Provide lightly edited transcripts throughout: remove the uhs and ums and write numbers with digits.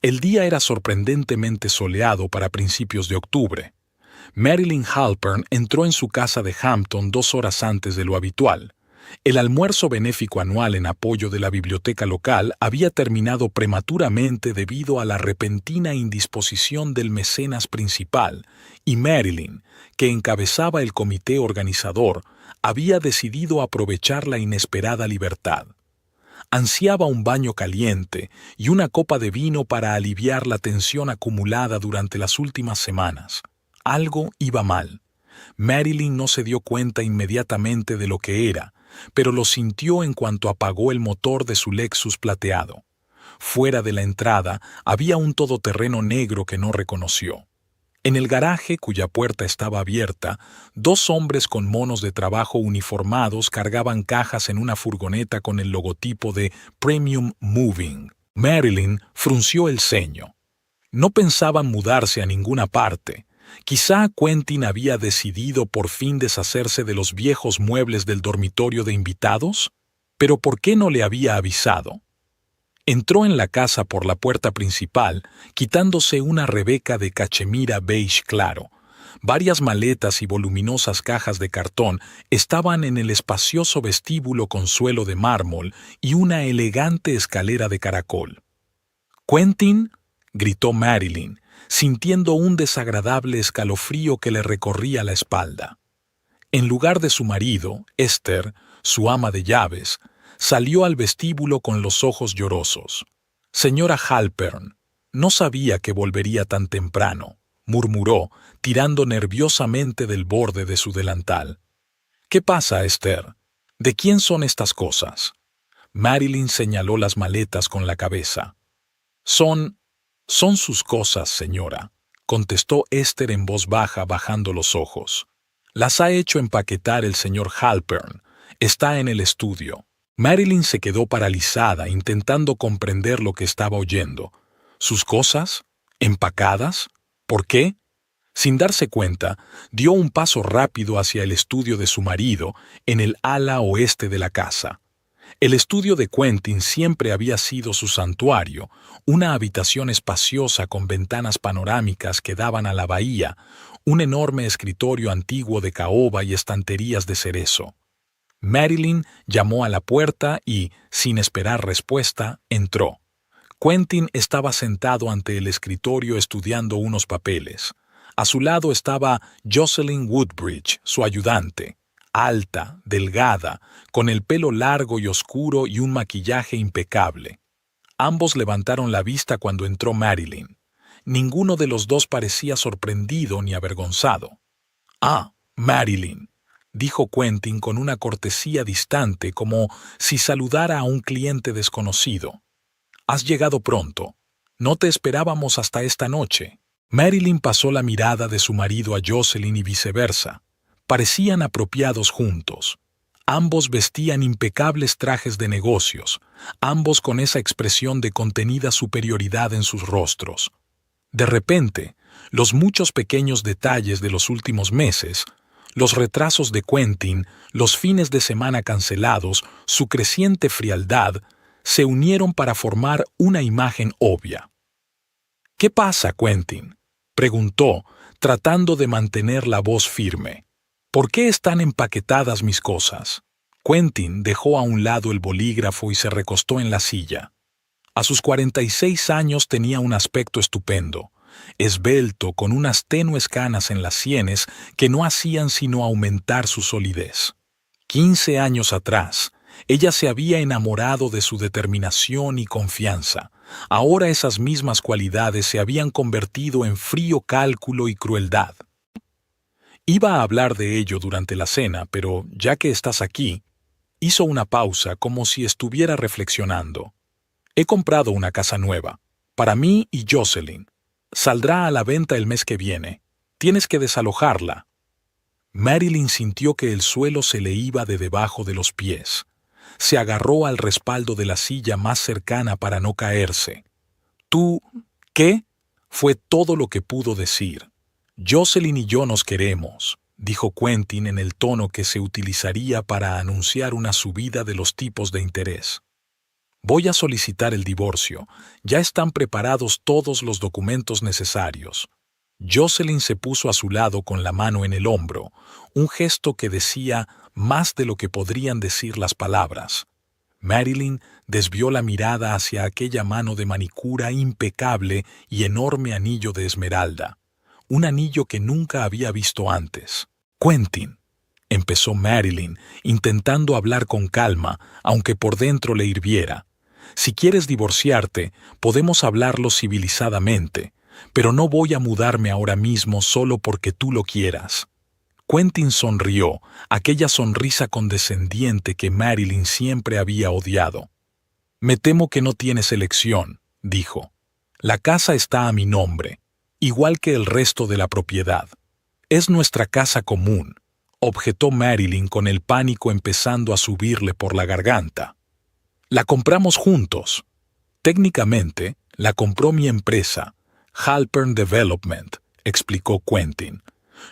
El día era sorprendentemente soleado para principios de octubre. Marilyn Halpern entró en su casa de Hampton 2 horas antes de lo habitual. El almuerzo benéfico anual en apoyo de la biblioteca local había terminado prematuramente debido a la repentina indisposición del mecenas principal, y Marilyn, que encabezaba el comité organizador, había decidido aprovechar la inesperada libertad. Ansiaba un baño caliente y una copa de vino para aliviar la tensión acumulada durante las últimas semanas. Algo iba mal. Marilyn no se dio cuenta inmediatamente de lo que era, pero lo sintió en cuanto apagó el motor de su Lexus plateado. Fuera de la entrada había un todoterreno negro que no reconoció. En el garaje, cuya puerta estaba abierta, 2 hombres con monos de trabajo uniformados cargaban cajas en una furgoneta con el logotipo de Premium Moving. Marilyn frunció el ceño. No pensaban mudarse a ninguna parte. Quizá Quentin había decidido por fin deshacerse de los viejos muebles del dormitorio de invitados, pero ¿por qué no le había avisado? Entró en la casa por la puerta principal, quitándose una rebeca de cachemira beige claro. Varias maletas y voluminosas cajas de cartón estaban en el espacioso vestíbulo con suelo de mármol y una elegante escalera de caracol. «¡Quentin!», gritó Marilyn, sintiendo un desagradable escalofrío que le recorría la espalda. En lugar de su marido, Esther, su ama de llaves, salió al vestíbulo con los ojos llorosos. «Señora Halpern, no sabía que volvería tan temprano», murmuró, tirando nerviosamente del borde de su delantal. «¿Qué pasa, Esther? ¿De quién son estas cosas?» Marilyn señaló las maletas con la cabeza. Son sus cosas, señora», contestó Esther en voz baja, bajando los ojos. «Las ha hecho empaquetar el señor Halpern. Está en el estudio». Marilyn se quedó paralizada, intentando comprender lo que estaba oyendo. ¿Sus cosas? ¿Empacadas? ¿Por qué? Sin darse cuenta, dio un paso rápido hacia el estudio de su marido, en el ala oeste de la casa. El estudio de Quentin siempre había sido su santuario, una habitación espaciosa con ventanas panorámicas que daban a la bahía, un enorme escritorio antiguo de caoba y estanterías de cerezo. Marilyn llamó a la puerta y, sin esperar respuesta, entró. Quentin estaba sentado ante el escritorio estudiando unos papeles. A su lado estaba Jocelyn Woodbridge, su ayudante, alta, delgada, con el pelo largo y oscuro y un maquillaje impecable. Ambos levantaron la vista cuando entró Marilyn. Ninguno de los dos parecía sorprendido ni avergonzado. «Ah, Marilyn», dijo Quentin con una cortesía distante, como si saludara a un cliente desconocido. «Has llegado pronto. No te esperábamos hasta esta noche». Marilyn pasó la mirada de su marido a Jocelyn y viceversa. Parecían apropiados juntos. Ambos vestían impecables trajes de negocios, ambos con esa expresión de contenida superioridad en sus rostros. De repente, los muchos pequeños detalles de los últimos meses, los retrasos de Quentin, los fines de semana cancelados, su creciente frialdad, se unieron para formar una imagen obvia. «¿Qué pasa, Quentin?», preguntó, tratando de mantener la voz firme. «¿Por qué están empaquetadas mis cosas?». Quentin dejó a un lado el bolígrafo y se recostó en la silla. A sus 46 años tenía un aspecto estupendo, esbelto, con unas tenues canas en las sienes que no hacían sino aumentar su solidez. 15 años atrás, ella se había enamorado de su determinación y confianza. Ahora esas mismas cualidades se habían convertido en frío cálculo y crueldad. «Iba a hablar de ello durante la cena, pero ya que estás aquí», hizo una pausa como si estuviera reflexionando. «He comprado una casa nueva, para mí y Jocelyn. Saldrá a la venta el mes que viene. Tienes que desalojarla». Marilyn sintió que el suelo se le iba de debajo de los pies. Se agarró al respaldo de la silla más cercana para no caerse. «¿Tú qué?», fue todo lo que pudo decir. «Jocelyn y yo nos queremos», dijo Quentin en el tono que se utilizaría para anunciar una subida de los tipos de interés. Voy a solicitar el divorcio. Ya están preparados todos los documentos necesarios. Jocelyn se puso a su lado con la mano en el hombro, un gesto que decía más de lo que podrían decir las palabras. Marilyn desvió la mirada hacia aquella mano de manicura impecable y enorme anillo de esmeralda, un anillo que nunca había visto antes. «Quentin», empezó Marilyn, intentando hablar con calma, aunque por dentro le hirviera. «Si quieres divorciarte, podemos hablarlo civilizadamente, pero no voy a mudarme ahora mismo solo porque tú lo quieras». Quentin sonrió, aquella sonrisa condescendiente que Marilyn siempre había odiado. «Me temo que no tienes elección», dijo. «La casa está a mi nombre, igual que el resto de la propiedad. Es nuestra casa común», objetó Marilyn con el pánico empezando a subirle por la garganta. «La compramos juntos. Técnicamente, la compró mi empresa, Halpern Development», explicó Quentin.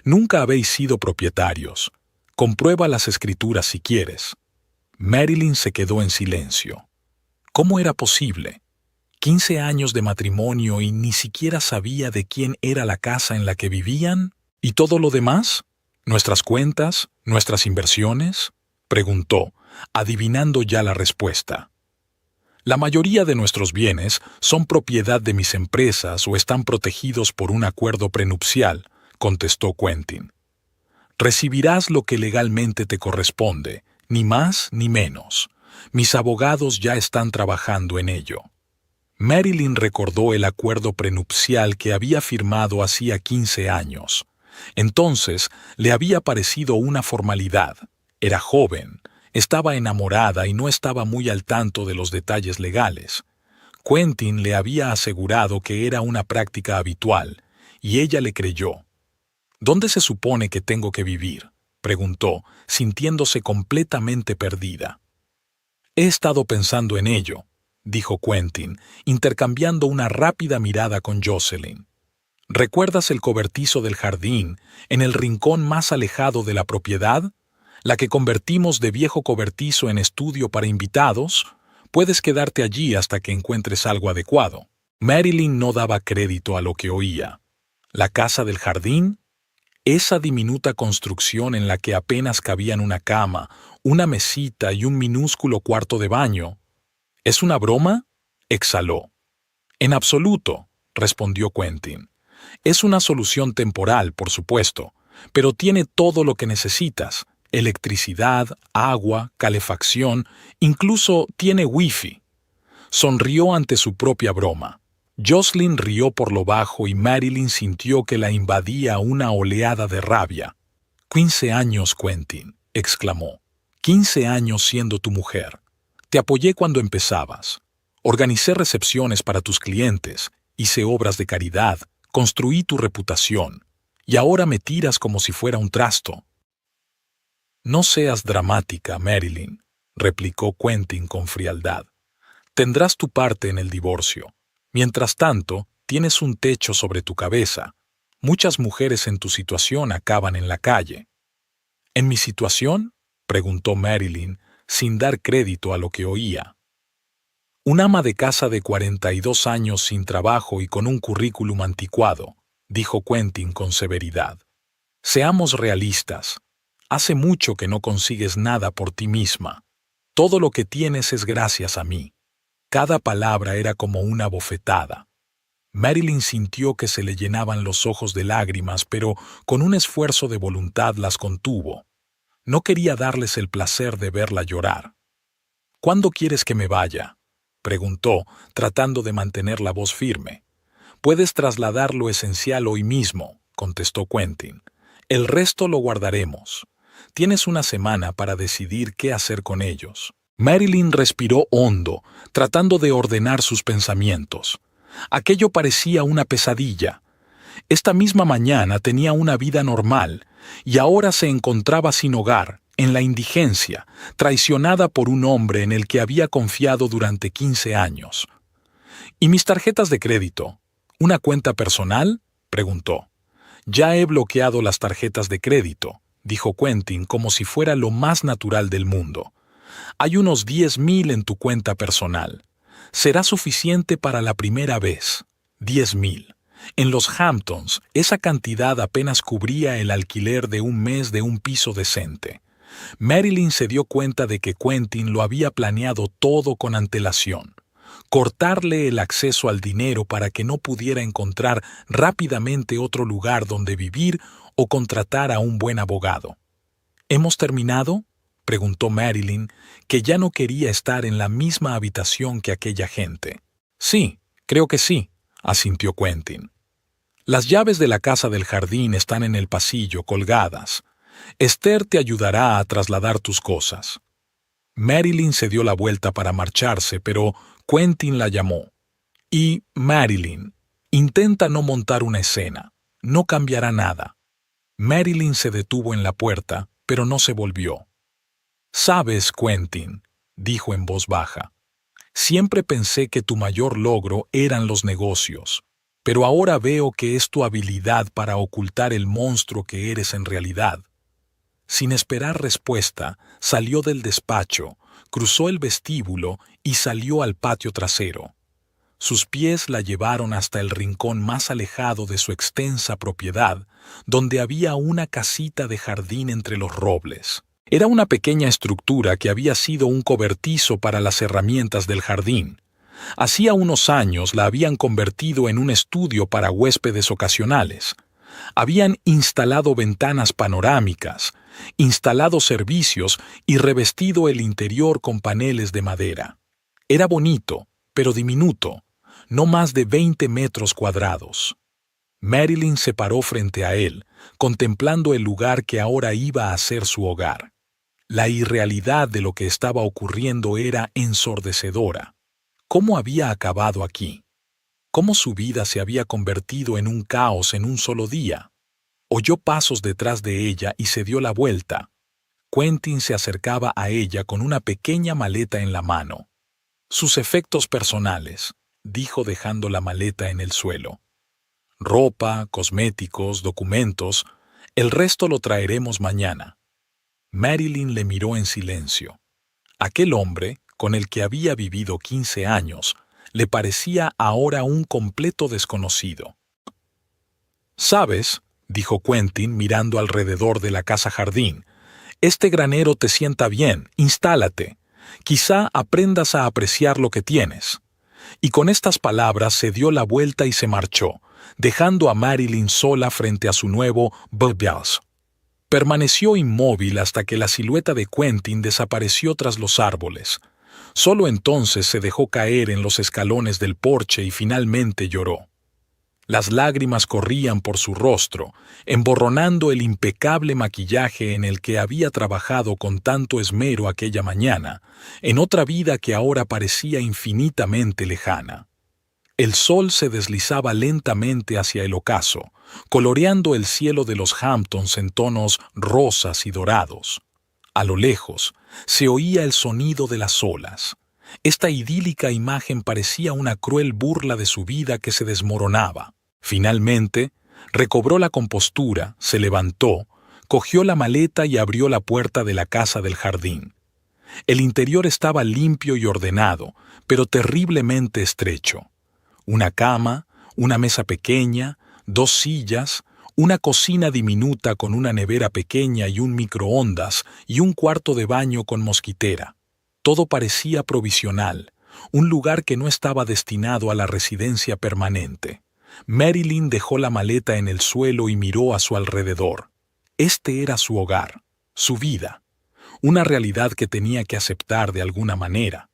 «Nunca habéis sido propietarios. Comprueba las escrituras si quieres». Marilyn se quedó en silencio. ¿Cómo era posible? 15 años de matrimonio y ni siquiera sabía de quién era la casa en la que vivían. ¿Y todo lo demás? ¿Nuestras cuentas? ¿Nuestras inversiones?, preguntó, adivinando ya la respuesta. «La mayoría de nuestros bienes son propiedad de mis empresas o están protegidos por un acuerdo prenupcial», contestó Quentin. «Recibirás lo que legalmente te corresponde, ni más ni menos. Mis abogados ya están trabajando en ello». Marilyn recordó el acuerdo prenupcial que había firmado hacía 15 años. Entonces le había parecido una formalidad. Era joven, estaba enamorada y no estaba muy al tanto de los detalles legales. Quentin le había asegurado que era una práctica habitual, y ella le creyó. «¿Dónde se supone que tengo que vivir?», preguntó, sintiéndose completamente perdida. «He estado pensando en ello», dijo Quentin, intercambiando una rápida mirada con Jocelyn. «¿Recuerdas el cobertizo del jardín, en el rincón más alejado de la propiedad? La que convertimos de viejo cobertizo en estudio para invitados. Puedes quedarte allí hasta que encuentres algo adecuado». Marilyn no daba crédito a lo que oía. ¿La casa del jardín? Esa diminuta construcción en la que apenas cabían una cama, una mesita y un minúsculo cuarto de baño. ¿Es una broma?, exhaló. «En absoluto», respondió Quentin. «Es una solución temporal, por supuesto, pero tiene todo lo que necesitas: electricidad, agua, calefacción, incluso tiene wifi». Sonrió ante su propia broma. Jocelyn rió por lo bajo y Marilyn sintió que la invadía una oleada de rabia. «15 años, Quentin», exclamó. «15 años siendo tu mujer. Te apoyé cuando empezabas. Organicé recepciones para tus clientes, hice obras de caridad, construí tu reputación. Y ahora me tiras como si fuera un trasto». «No seas dramática, Marilyn», replicó Quentin con frialdad. «Tendrás tu parte en el divorcio. Mientras tanto, tienes un techo sobre tu cabeza. Muchas mujeres en tu situación acaban en la calle». «¿En mi situación?», preguntó Marilyn, sin dar crédito a lo que oía. «Un ama de casa de 42 años sin trabajo y con un currículum anticuado», dijo Quentin con severidad. «Seamos realistas. Hace mucho que no consigues nada por ti misma. Todo lo que tienes es gracias a mí». Cada palabra era como una bofetada. Marilyn sintió que se le llenaban los ojos de lágrimas, pero con un esfuerzo de voluntad las contuvo. No quería darles el placer de verla llorar. «¿Cuándo quieres que me vaya?», preguntó, tratando de mantener la voz firme. «Puedes trasladar lo esencial hoy mismo», contestó Quentin. «El resto lo guardaremos. Tienes una semana para decidir qué hacer con ellos». Marilyn respiró hondo, tratando de ordenar sus pensamientos. Aquello parecía una pesadilla. Esta misma mañana tenía una vida normal, y ahora se encontraba sin hogar, en la indigencia, traicionada por un hombre en el que había confiado durante 15 años. «¿Y mis tarjetas de crédito? ¿Una cuenta personal?», preguntó. «Ya he bloqueado las tarjetas de crédito», dijo Quentin como si fuera lo más natural del mundo. Hay unos 10.000 en tu cuenta personal. Será suficiente para la primera vez. 10.000. En los Hamptons, esa cantidad apenas cubría el alquiler de un mes de un piso decente. Marilyn se dio cuenta de que Quentin lo había planeado todo con antelación. Cortarle el acceso al dinero para que no pudiera encontrar rápidamente otro lugar donde vivir o contratar a un buen abogado. ¿Hemos terminado?, preguntó Marilyn, que ya no quería estar en la misma habitación que aquella gente. Sí, creo que sí, asintió Quentin. Las llaves de la casa del jardín están en el pasillo, colgadas. Esther te ayudará a trasladar tus cosas. Marilyn se dio la vuelta para marcharse, pero Quentin la llamó. Y, Marilyn, intenta no montar una escena. No cambiará nada. Marilyn se detuvo en la puerta, pero no se volvió. «Sabes, Quentin», dijo en voz baja, «siempre pensé que tu mayor logro eran los negocios, pero ahora veo que es tu habilidad para ocultar el monstruo que eres en realidad». Sin esperar respuesta, salió del despacho, cruzó el vestíbulo y salió al patio trasero. Sus pies la llevaron hasta el rincón más alejado de su extensa propiedad, donde había una casita de jardín entre los robles. Era una pequeña estructura que había sido un cobertizo para las herramientas del jardín. Hacía unos años la habían convertido en un estudio para huéspedes ocasionales. Habían instalado ventanas panorámicas, instalado servicios y revestido el interior con paneles de madera. Era bonito, pero diminuto, no más de 20 metros cuadrados. Marilyn se paró frente a él, contemplando el lugar que ahora iba a ser su hogar. La irrealidad de lo que estaba ocurriendo era ensordecedora. ¿Cómo había acabado aquí? ¿Cómo su vida se había convertido en un caos en un solo día? Oyó pasos detrás de ella y se dio la vuelta. Quentin se acercaba a ella con una pequeña maleta en la mano. «Sus efectos personales», dijo dejando la maleta en el suelo. «Ropa, cosméticos, documentos, el resto lo traeremos mañana». Marilyn le miró en silencio. Aquel hombre, con el que había vivido 15 años, le parecía ahora un completo desconocido. «¿Sabes?», dijo Quentin mirando alrededor de la casa jardín, «este granero te sienta bien, instálate. Quizá aprendas a apreciar lo que tienes». Y con estas palabras se dio la vuelta y se marchó, dejando a Marilyn sola frente a su nuevo Bubbles. Permaneció inmóvil hasta que la silueta de Quentin desapareció tras los árboles. Solo entonces se dejó caer en los escalones del porche y finalmente lloró. Las lágrimas corrían por su rostro, emborronando el impecable maquillaje en el que había trabajado con tanto esmero aquella mañana, en otra vida que ahora parecía infinitamente lejana. El sol se deslizaba lentamente hacia el ocaso, coloreando el cielo de los Hamptons en tonos rosas y dorados. A lo lejos, se oía el sonido de las olas. Esta idílica imagen parecía una cruel burla de su vida que se desmoronaba. Finalmente, recobró la compostura, se levantó, cogió la maleta y abrió la puerta de la casa del jardín. El interior estaba limpio y ordenado, pero terriblemente estrecho. Una cama, una mesa pequeña, 2 sillas, una cocina diminuta con una nevera pequeña y un microondas y un cuarto de baño con mosquitera. Todo parecía provisional, un lugar que no estaba destinado a la residencia permanente. Marilyn dejó la maleta en el suelo y miró a su alrededor. Este era su hogar, su vida, una realidad que tenía que aceptar de alguna manera.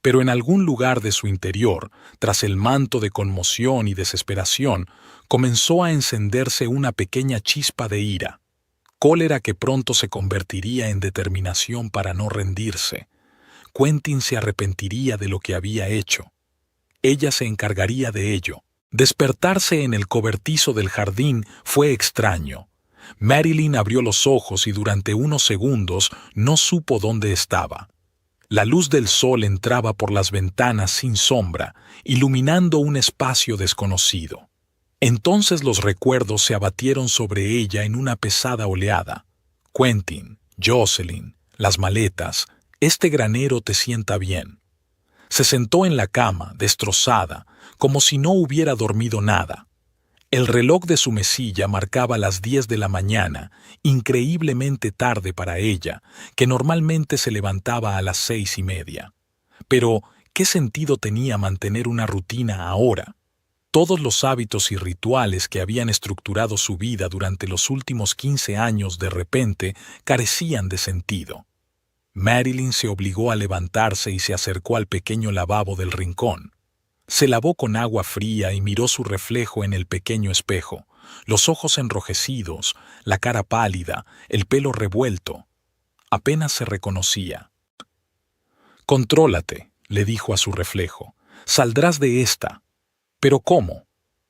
Pero en algún lugar de su interior, tras el manto de conmoción y desesperación, comenzó a encenderse una pequeña chispa de ira, cólera que pronto se convertiría en determinación para no rendirse. Quentin se arrepentiría de lo que había hecho. Ella se encargaría de ello. Despertarse en el cobertizo del jardín fue extraño. Marilyn abrió los ojos y durante unos segundos no supo dónde estaba. La luz del sol entraba por las ventanas sin sombra, iluminando un espacio desconocido. Entonces los recuerdos se abatieron sobre ella en una pesada oleada. Quentin, Jocelyn, las maletas, Este granero te sienta bien. Se sentó en la cama, destrozada, como si no hubiera dormido nada. El reloj de su mesilla marcaba las 10 de la mañana, increíblemente tarde para ella, que normalmente se levantaba a las 6:30. Pero, ¿qué sentido tenía mantener una rutina ahora? Todos los hábitos y rituales que habían estructurado su vida durante los últimos 15 años de repente carecían de sentido. Marilyn se obligó a levantarse y se acercó al pequeño lavabo del rincón. Se lavó con agua fría y miró su reflejo en el pequeño espejo, los ojos enrojecidos, la cara pálida, el pelo revuelto. Apenas se reconocía. «Contrólate», le dijo a su reflejo. «Saldrás de esta». ¿Pero cómo?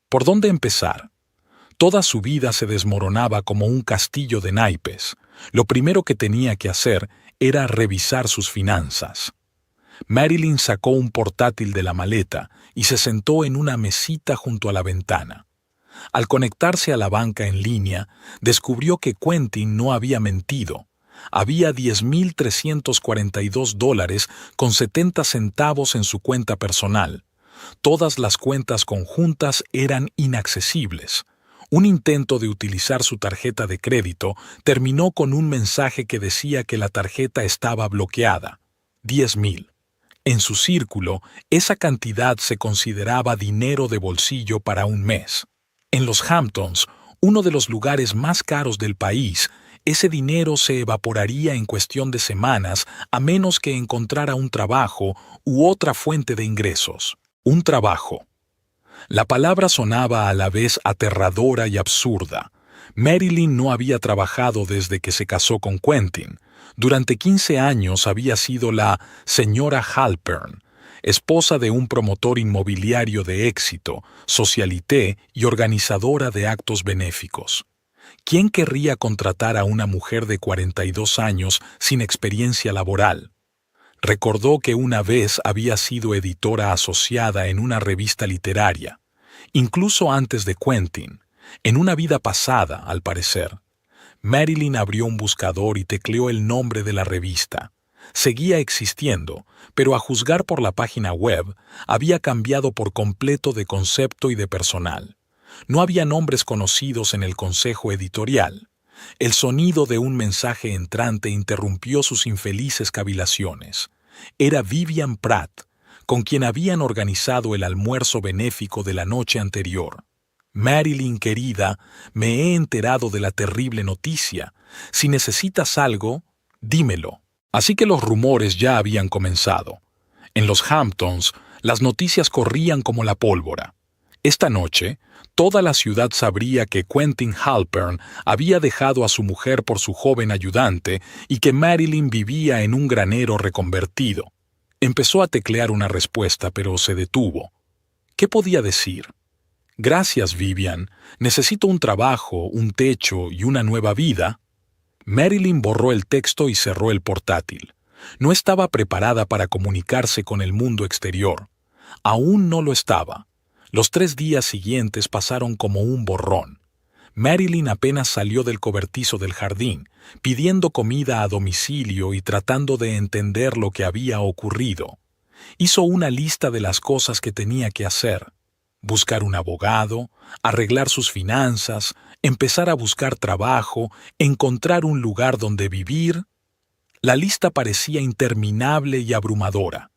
¿Por dónde empezar? Toda su vida se desmoronaba como un castillo de naipes. Lo primero que tenía que hacer era revisar sus finanzas. Marilyn sacó un portátil de la maleta y se sentó en una mesita junto a la ventana. Al conectarse a la banca en línea, descubrió que Quentin no había mentido. Había $10,342 con 70 centavos en su cuenta personal. Todas las cuentas conjuntas eran inaccesibles. Un intento de utilizar su tarjeta de crédito terminó con un mensaje que decía que la tarjeta estaba bloqueada. 10,000. En su círculo, esa cantidad se consideraba dinero de bolsillo para un mes. En los Hamptons, uno de los lugares más caros del país, ese dinero se evaporaría en cuestión de semanas a menos que encontrara un trabajo u otra fuente de ingresos. Un trabajo. La palabra sonaba a la vez aterradora y absurda. Marilyn no había trabajado desde que se casó con Quentin. Durante 15 años había sido la señora Halpern, esposa de un promotor inmobiliario de éxito, socialité y organizadora de actos benéficos. ¿Quién querría contratar a una mujer de 42 años sin experiencia laboral? Recordó que una vez había sido editora asociada en una revista literaria, incluso antes de Quentin, en una vida pasada, al parecer. Marilyn abrió un buscador y tecleó el nombre de la revista. Seguía existiendo, pero a juzgar por la página web, había cambiado por completo de concepto y de personal. No había nombres conocidos en el consejo editorial. El sonido de un mensaje entrante interrumpió sus infelices cavilaciones. Era Vivian Pratt, con quien habían organizado el almuerzo benéfico de la noche anterior. «Marilyn, querida, me he enterado de la terrible noticia. Si necesitas algo, dímelo». Así que los rumores ya habían comenzado. En los Hamptons, las noticias corrían como la pólvora. Esta noche, toda la ciudad sabría que Quentin Halpern había dejado a su mujer por su joven ayudante y que Marilyn vivía en un granero reconvertido. Empezó a teclear una respuesta, pero se detuvo. ¿Qué podía decir? «Gracias, Vivian. Necesito un trabajo, un techo y una nueva vida». Marilyn borró el texto y cerró el portátil. No estaba preparada para comunicarse con el mundo exterior. Aún no lo estaba. Los 3 días siguientes pasaron como un borrón. Marilyn apenas salió del cobertizo del jardín, pidiendo comida a domicilio y tratando de entender lo que había ocurrido. Hizo una lista de las cosas que tenía que hacer. Buscar un abogado, arreglar sus finanzas, empezar a buscar trabajo, encontrar un lugar donde vivir. La lista parecía interminable y abrumadora.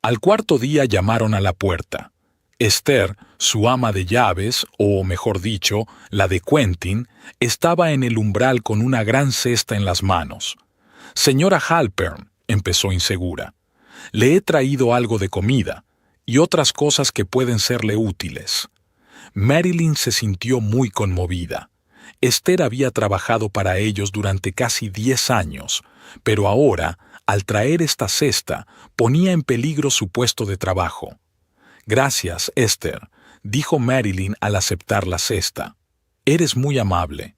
Al cuarto día llamaron a la puerta. Esther, su ama de llaves, o mejor dicho, la de Quentin, estaba en el umbral con una gran cesta en las manos. «Señora Halpern», empezó insegura, «le he traído algo de comida y otras cosas que pueden serle útiles». Marilyn se sintió muy conmovida. Esther había trabajado para ellos durante casi 10 años, pero ahora, al traer esta cesta, ponía en peligro su puesto de trabajo. «Gracias, Esther», dijo Marilyn al aceptar la cesta. «Eres muy amable».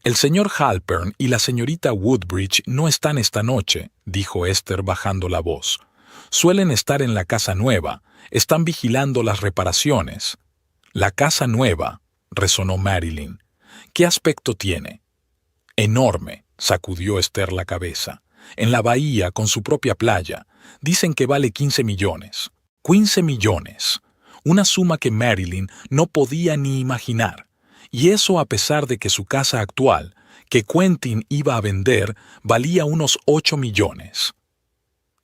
«El señor Halpern y la señorita Woodbridge no están esta noche», dijo Esther bajando la voz. «Suelen estar en la casa nueva. Están vigilando las reparaciones». «La casa nueva», resonó Marilyn. «¿Qué aspecto tiene?» «Enorme. sacudió Esther la cabeza. En la bahía, con su propia playa. Dicen que vale 15 millones. 15 millones. Una suma que Marilyn no podía ni imaginar. Y eso a pesar de que su casa actual, que Quentin iba a vender, valía unos 8 millones.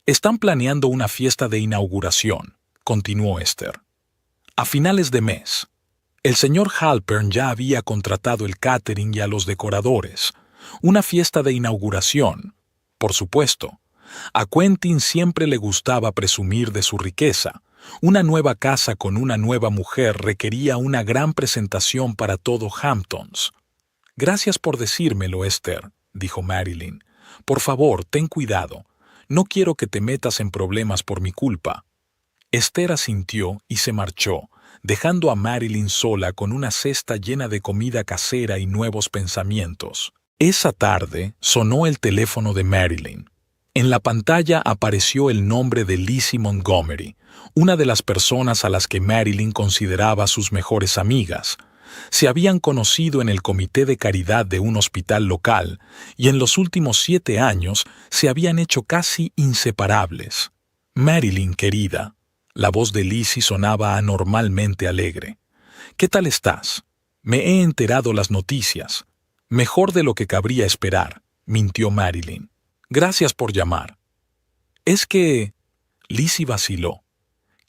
Están planeando una fiesta de inauguración, continuó Esther. A finales de mes. El señor Halpern ya había contratado el catering y a los decoradores. Una fiesta de inauguración. Por supuesto. A Quentin siempre le gustaba presumir de su riqueza. Una nueva casa con una nueva mujer requería una gran presentación para todo Hamptons. Gracias por decírmelo, Esther, dijo Marilyn. Por favor, ten cuidado. No quiero que te metas en problemas por mi culpa. Esther asintió y se marchó, dejando a Marilyn sola con una cesta llena de comida casera y nuevos pensamientos. Esa tarde sonó el teléfono de Marilyn. En la pantalla apareció el nombre de Lizzie Montgomery, una de las personas a las que Marilyn consideraba sus mejores amigas. Se habían conocido en el comité de caridad de un hospital local y en los últimos 7 años se habían hecho casi inseparables. Marilyn, querida. La voz de Lizzie sonaba anormalmente alegre. ¿Qué tal estás? Me he enterado las noticias. Mejor de lo que cabría esperar, mintió Marilyn. Gracias por llamar. Es que... Lizzie vaciló.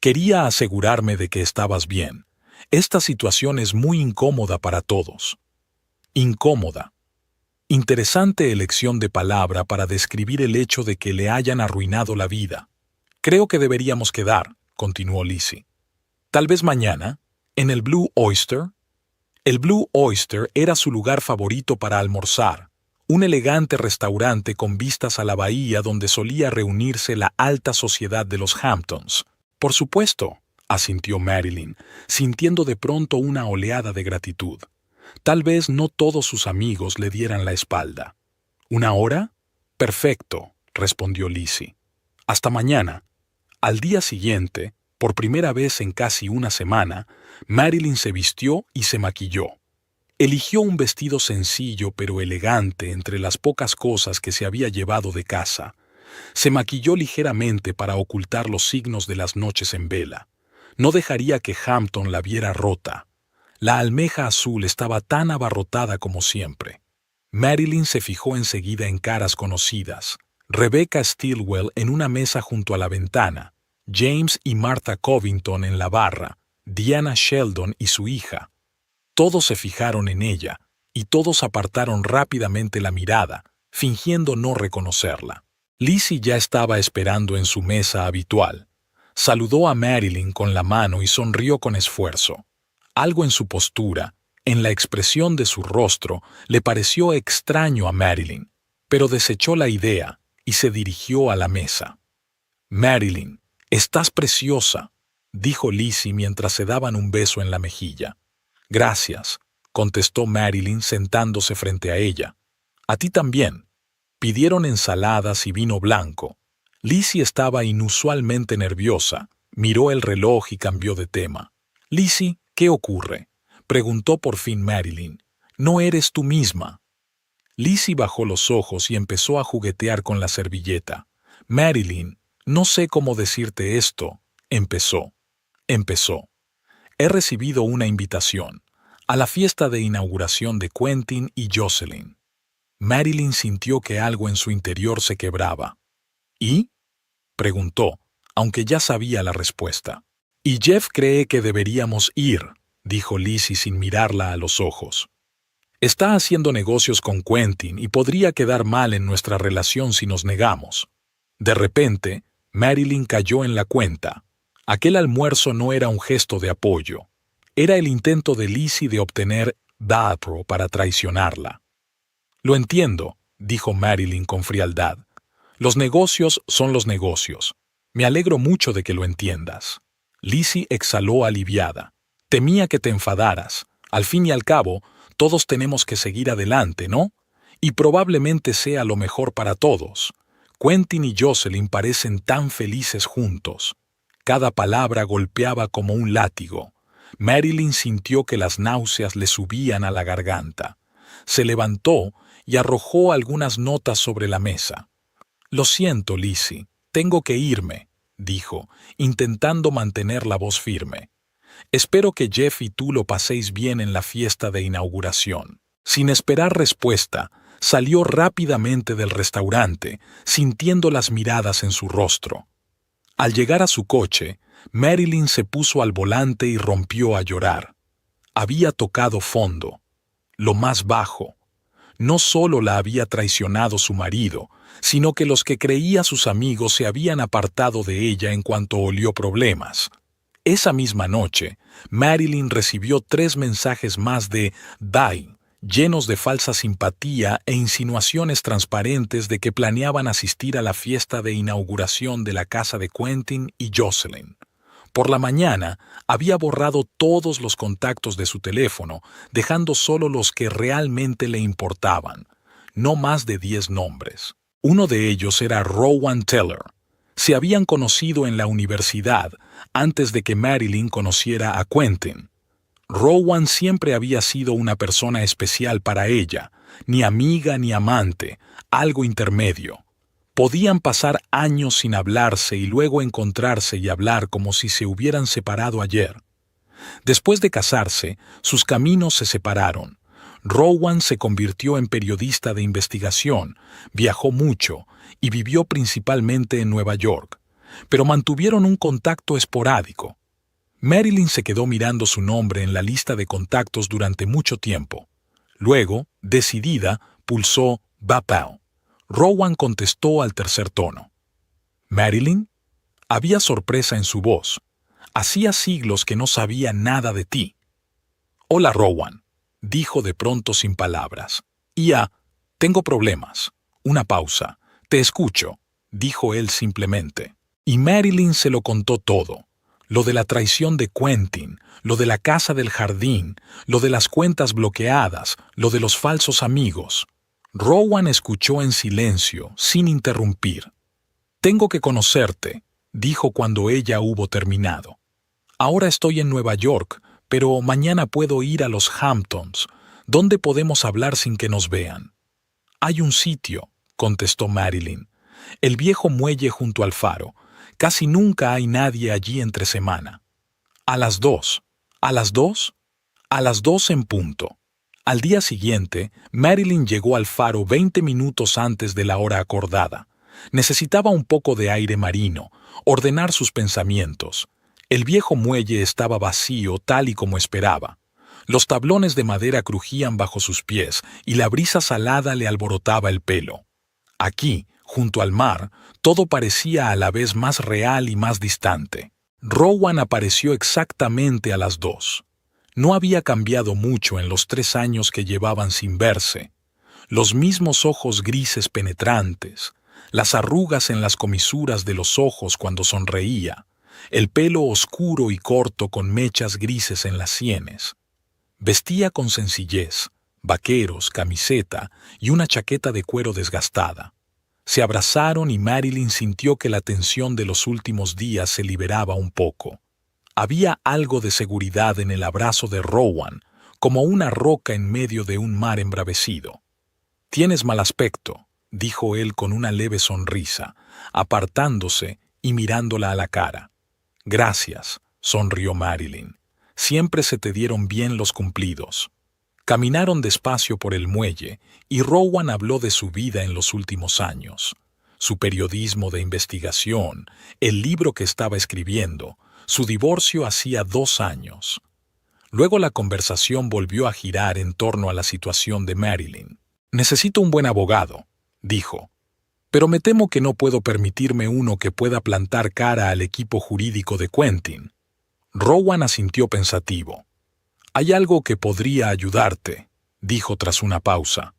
Quería asegurarme de que estabas bien. Esta situación es muy incómoda para todos. Incómoda. Interesante elección de palabra para describir el hecho de que le hayan arruinado la vida. Creo que deberíamos quedar, continuó Lizzie. Tal vez mañana, en el Blue Oyster. El Blue Oyster era su lugar favorito para almorzar, un elegante restaurante con vistas a la bahía donde solía reunirse la alta sociedad de los Hamptons. Por supuesto, asintió Marilyn, sintiendo de pronto una oleada de gratitud. Tal vez no todos sus amigos le dieran la espalda. ¿Una hora? Perfecto, respondió Lizzie. Hasta mañana. Al día siguiente, por primera vez en casi una semana, Marilyn se vistió y se maquilló. Eligió un vestido sencillo pero elegante entre las pocas cosas que se había llevado de casa. Se maquilló ligeramente para ocultar los signos de las noches en vela. No dejaría que Hampton la viera rota. La almeja azul estaba tan abarrotada como siempre. Marilyn se fijó enseguida en caras conocidas. Rebecca Stilwell en una mesa junto a la ventana, James y Martha Covington en la barra, Diana Sheldon y su hija. Todos se fijaron en ella, y todos apartaron rápidamente la mirada, fingiendo no reconocerla. Lizzie ya estaba esperando en su mesa habitual. Saludó a Marilyn con la mano y sonrió con esfuerzo. Algo en su postura, en la expresión de su rostro, le pareció extraño a Marilyn, pero desechó la idea y se dirigió a la mesa. «Marilyn, estás preciosa», dijo Lizzie mientras se daban un beso en la mejilla. «Gracias», contestó Marilyn sentándose frente a ella. «A ti también». Pidieron ensaladas y vino blanco. Lizzie estaba inusualmente nerviosa. Miró el reloj y cambió de tema. «Lizzie, ¿qué ocurre?», preguntó por fin Marilyn. «No eres tú misma». Lizzie bajó los ojos y empezó a juguetear con la servilleta. «Marilyn, no sé cómo decirte esto», empezó. «He recibido una invitación a la fiesta de inauguración de Quentin y Jocelyn». Marilyn sintió que algo en su interior se quebraba. «¿Y?», preguntó, aunque ya sabía la respuesta. «Y Jeff cree que deberíamos ir», dijo Lizzie sin mirarla a los ojos. «Está haciendo negocios con Quentin y podría quedar mal en nuestra relación si nos negamos». De repente, Marilyn cayó en la cuenta. Aquel almuerzo no era un gesto de apoyo. Era el intento de Lizzie de obtener Valpro para traicionarla. «Lo entiendo», dijo Marilyn con frialdad. «Los negocios son los negocios. Me alegro mucho de que lo entiendas». Lizzie exhaló aliviada. «Temía que te enfadaras. Al fin y al cabo, todos tenemos que seguir adelante, ¿no? Y probablemente sea lo mejor para todos. Quentin y Jocelyn parecen tan felices juntos». Cada palabra golpeaba como un látigo. Marilyn sintió que las náuseas le subían a la garganta. Se levantó y arrojó algunas notas sobre la mesa. «Lo siento, Lizzie, tengo que irme», dijo, intentando mantener la voz firme. «Espero que Jeff y tú lo paséis bien en la fiesta de inauguración». Sin esperar respuesta, salió rápidamente del restaurante, sintiendo las miradas en su rostro. Al llegar a su coche, Marilyn se puso al volante y rompió a llorar. Había tocado fondo, lo más bajo. No solo la había traicionado su marido, sino que los que creía sus amigos se habían apartado de ella en cuanto olió problemas. Esa misma noche, Marilyn recibió 3 mensajes más de Dai, llenos de falsa simpatía e insinuaciones transparentes de que planeaban asistir a la fiesta de inauguración de la casa de Quentin y Jocelyn. Por la mañana, había borrado todos los contactos de su teléfono, dejando solo los que realmente le importaban, no más de 10 nombres. Uno de ellos era Rowan Teller. Se habían conocido en la universidad antes de que Marilyn conociera a Quentin. Rowan siempre había sido una persona especial para ella, ni amiga ni amante, algo intermedio. Podían pasar años sin hablarse y luego encontrarse y hablar como si se hubieran separado ayer. Después de casarse, sus caminos se separaron. Rowan se convirtió en periodista de investigación, viajó mucho y vivió principalmente en Nueva York, pero mantuvieron un contacto esporádico. Marilyn se quedó mirando su nombre en la lista de contactos durante mucho tiempo. Luego, decidida, pulsó «Bapau». Rowan contestó al tercer tono. «¿Marilyn?» Había sorpresa en su voz. «Hacía siglos que no sabía nada de ti». «Hola, Rowan», dijo de pronto sin palabras. «Tengo problemas». Una pausa. «Te escucho», dijo él simplemente. Y Marilyn se lo contó todo. Lo de la traición de Quentin, lo de la casa del jardín, lo de las cuentas bloqueadas, lo de los falsos amigos. Rowan escuchó en silencio, sin interrumpir. «Tengo que conocerte», dijo cuando ella hubo terminado. «Ahora estoy en Nueva York, pero mañana puedo ir a los Hamptons. ¿Dónde podemos hablar sin que nos vean?» «Hay un sitio», contestó Marilyn. «El viejo muelle junto al faro. Casi nunca hay nadie allí entre semana». «¿A las 2? ¿A las 2? «A las 2 en punto». Al día siguiente, Marilyn llegó al faro 20 minutos antes de la hora acordada. Necesitaba un poco de aire marino, ordenar sus pensamientos. El viejo muelle estaba vacío tal y como esperaba. Los tablones de madera crujían bajo sus pies y la brisa salada le alborotaba el pelo. Aquí, junto al mar, todo parecía a la vez más real y más distante. Rowan apareció exactamente a las 2. No había cambiado mucho en los 3 años que llevaban sin verse. Los mismos ojos grises penetrantes, las arrugas en las comisuras de los ojos cuando sonreía, el pelo oscuro y corto con mechas grises en las sienes. Vestía con sencillez, vaqueros, camiseta y una chaqueta de cuero desgastada. Se abrazaron y Marilyn sintió que la tensión de los últimos días se liberaba un poco. Había algo de seguridad en el abrazo de Rowan, como una roca en medio de un mar embravecido. «Tienes mal aspecto», dijo él con una leve sonrisa, apartándose y mirándola a la cara. «Gracias», sonrió Marilyn. «Siempre se te dieron bien los cumplidos». Caminaron despacio por el muelle y Rowan habló de su vida en los últimos años. Su periodismo de investigación, el libro que estaba escribiendo, su divorcio hacía 2 años. Luego la conversación volvió a girar en torno a la situación de Marilyn. «Necesito un buen abogado», dijo. «Pero me temo que no puedo permitirme uno que pueda plantar cara al equipo jurídico de Quentin». Rowan asintió pensativo. «Hay algo que podría ayudarte», dijo tras una pausa.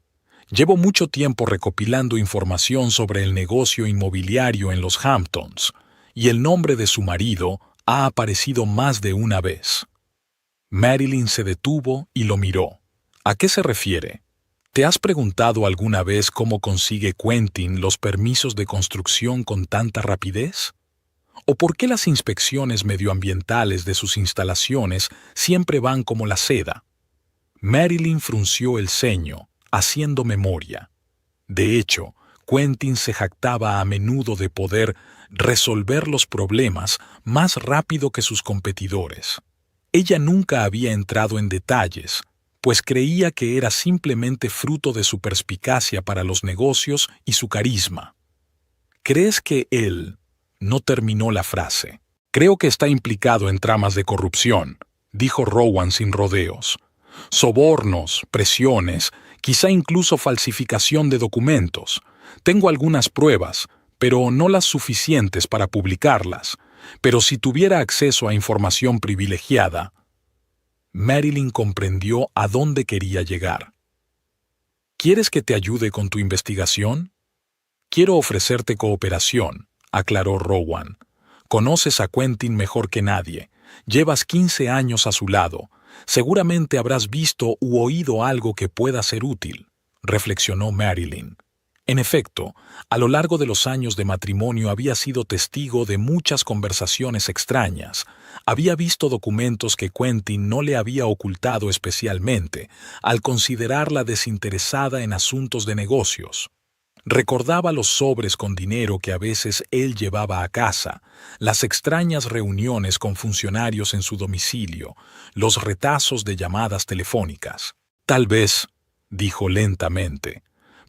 «Llevo mucho tiempo recopilando información sobre el negocio inmobiliario en los Hamptons, y el nombre de su marido ha aparecido más de una vez». Marilyn se detuvo y lo miró. «¿A qué se refiere? ¿Te has preguntado alguna vez cómo consigue Quentin los permisos de construcción con tanta rapidez? ¿O por qué las inspecciones medioambientales de sus instalaciones siempre van como la seda?» Marilyn frunció el ceño, haciendo memoria. De hecho, Quentin se jactaba a menudo de poder resolver los problemas más rápido que sus competidores. Ella nunca había entrado en detalles, pues creía que era simplemente fruto de su perspicacia para los negocios y su carisma. ¿Crees que él...? No terminó la frase. Creo que está implicado en tramas de corrupción, dijo Rowan sin rodeos. Sobornos, presiones, quizá incluso falsificación de documentos. Tengo algunas pruebas, pero no las suficientes para publicarlas. Pero si tuviera acceso a información privilegiada... Marilyn comprendió a dónde quería llegar. ¿Quieres que te ayude con tu investigación? Quiero ofrecerte cooperación, aclaró Rowan. Conoces a Quentin mejor que nadie. Llevas 15 años a su lado. Seguramente habrás visto u oído algo que pueda ser útil, reflexionó Marilyn. En efecto, a lo largo de los años de matrimonio había sido testigo de muchas conversaciones extrañas. Había visto documentos que Quentin no le había ocultado especialmente, al considerarla desinteresada en asuntos de negocios. Recordaba los sobres con dinero que a veces él llevaba a casa, las extrañas reuniones con funcionarios en su domicilio, los retazos de llamadas telefónicas. Tal vez, dijo lentamente,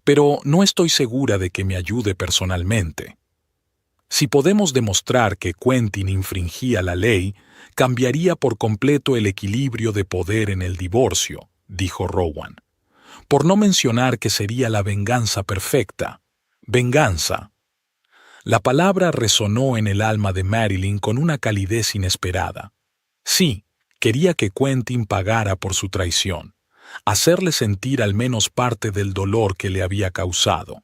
pero no estoy segura de que me ayude personalmente. Si podemos demostrar que Quentin infringía la ley, cambiaría por completo el equilibrio de poder en el divorcio, dijo Rowan. Por no mencionar que sería la venganza perfecta. Venganza. La palabra resonó en el alma de Marilyn con una calidez inesperada. Sí, quería que Quentin pagara por su traición, hacerle sentir al menos parte del dolor que le había causado.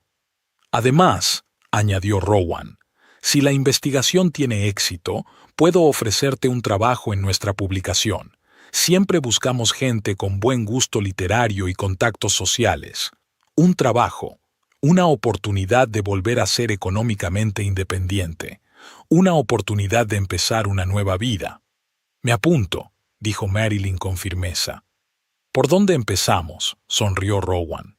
Además, añadió Rowan, si la investigación tiene éxito, puedo ofrecerte un trabajo en nuestra publicación. Siempre buscamos gente con buen gusto literario y contactos sociales. Un trabajo, una oportunidad de volver a ser económicamente independiente, una oportunidad de empezar una nueva vida. Me apunto, dijo Marilyn con firmeza. ¿Por dónde empezamos?, sonrió Rowan.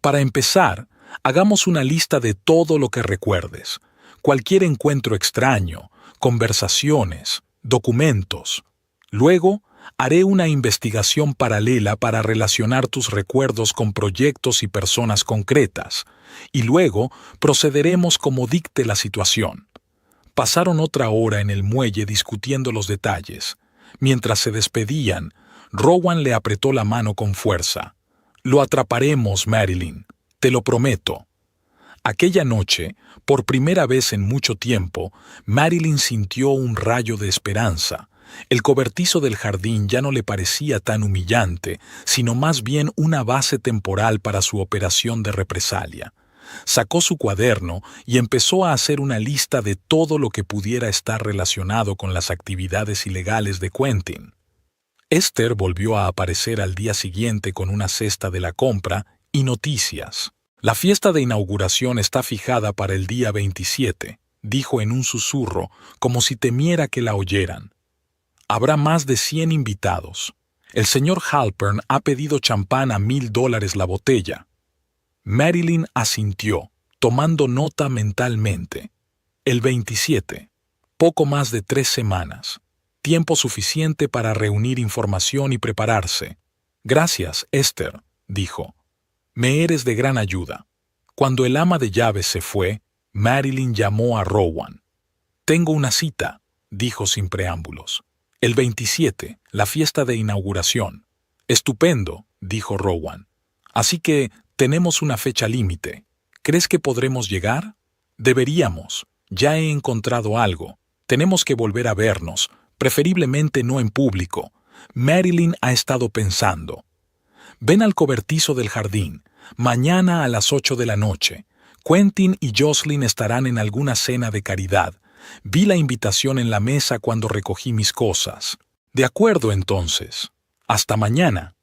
Para empezar, hagamos una lista de todo lo que recuerdes. Cualquier encuentro extraño, conversaciones, documentos. Luego, haré una investigación paralela para relacionar tus recuerdos con proyectos y personas concretas, y luego procederemos como dicte la situación. Pasaron otra hora en el muelle discutiendo los detalles. Mientras se despedían, Rowan le apretó la mano con fuerza. Lo atraparemos, Marilyn, te lo prometo. Aquella noche, por primera vez en mucho tiempo, Marilyn sintió un rayo de esperanza. El cobertizo del jardín ya no le parecía tan humillante, sino más bien una base temporal para su operación de represalia. Sacó su cuaderno y empezó a hacer una lista de todo lo que pudiera estar relacionado con las actividades ilegales de Quentin. Esther volvió a aparecer al día siguiente con una cesta de la compra y noticias. La fiesta de inauguración está fijada para el día 27, dijo en un susurro, como si temiera que la oyeran. Habrá más de 100 invitados. El señor Halpern ha pedido champán a $1000 la botella. Marilyn asintió, tomando nota mentalmente. El 27. Poco más de 3 semanas. Tiempo suficiente para reunir información y prepararse. Gracias, Esther, dijo. Me eres de gran ayuda. Cuando el ama de llaves se fue, Marilyn llamó a Rowan. Tengo una cita, dijo sin preámbulos. El 27, la fiesta de inauguración. Estupendo, dijo Rowan. Así que tenemos una fecha límite. ¿Crees que podremos llegar? Deberíamos. Ya he encontrado algo. Tenemos que volver a vernos, preferiblemente no en público. Marilyn ha estado pensando. Ven al cobertizo del jardín. Mañana a las 8 de la noche. Quentin y Jocelyn estarán en alguna cena de caridad. Vi la invitación en la mesa cuando recogí mis cosas. De acuerdo, entonces. Hasta mañana.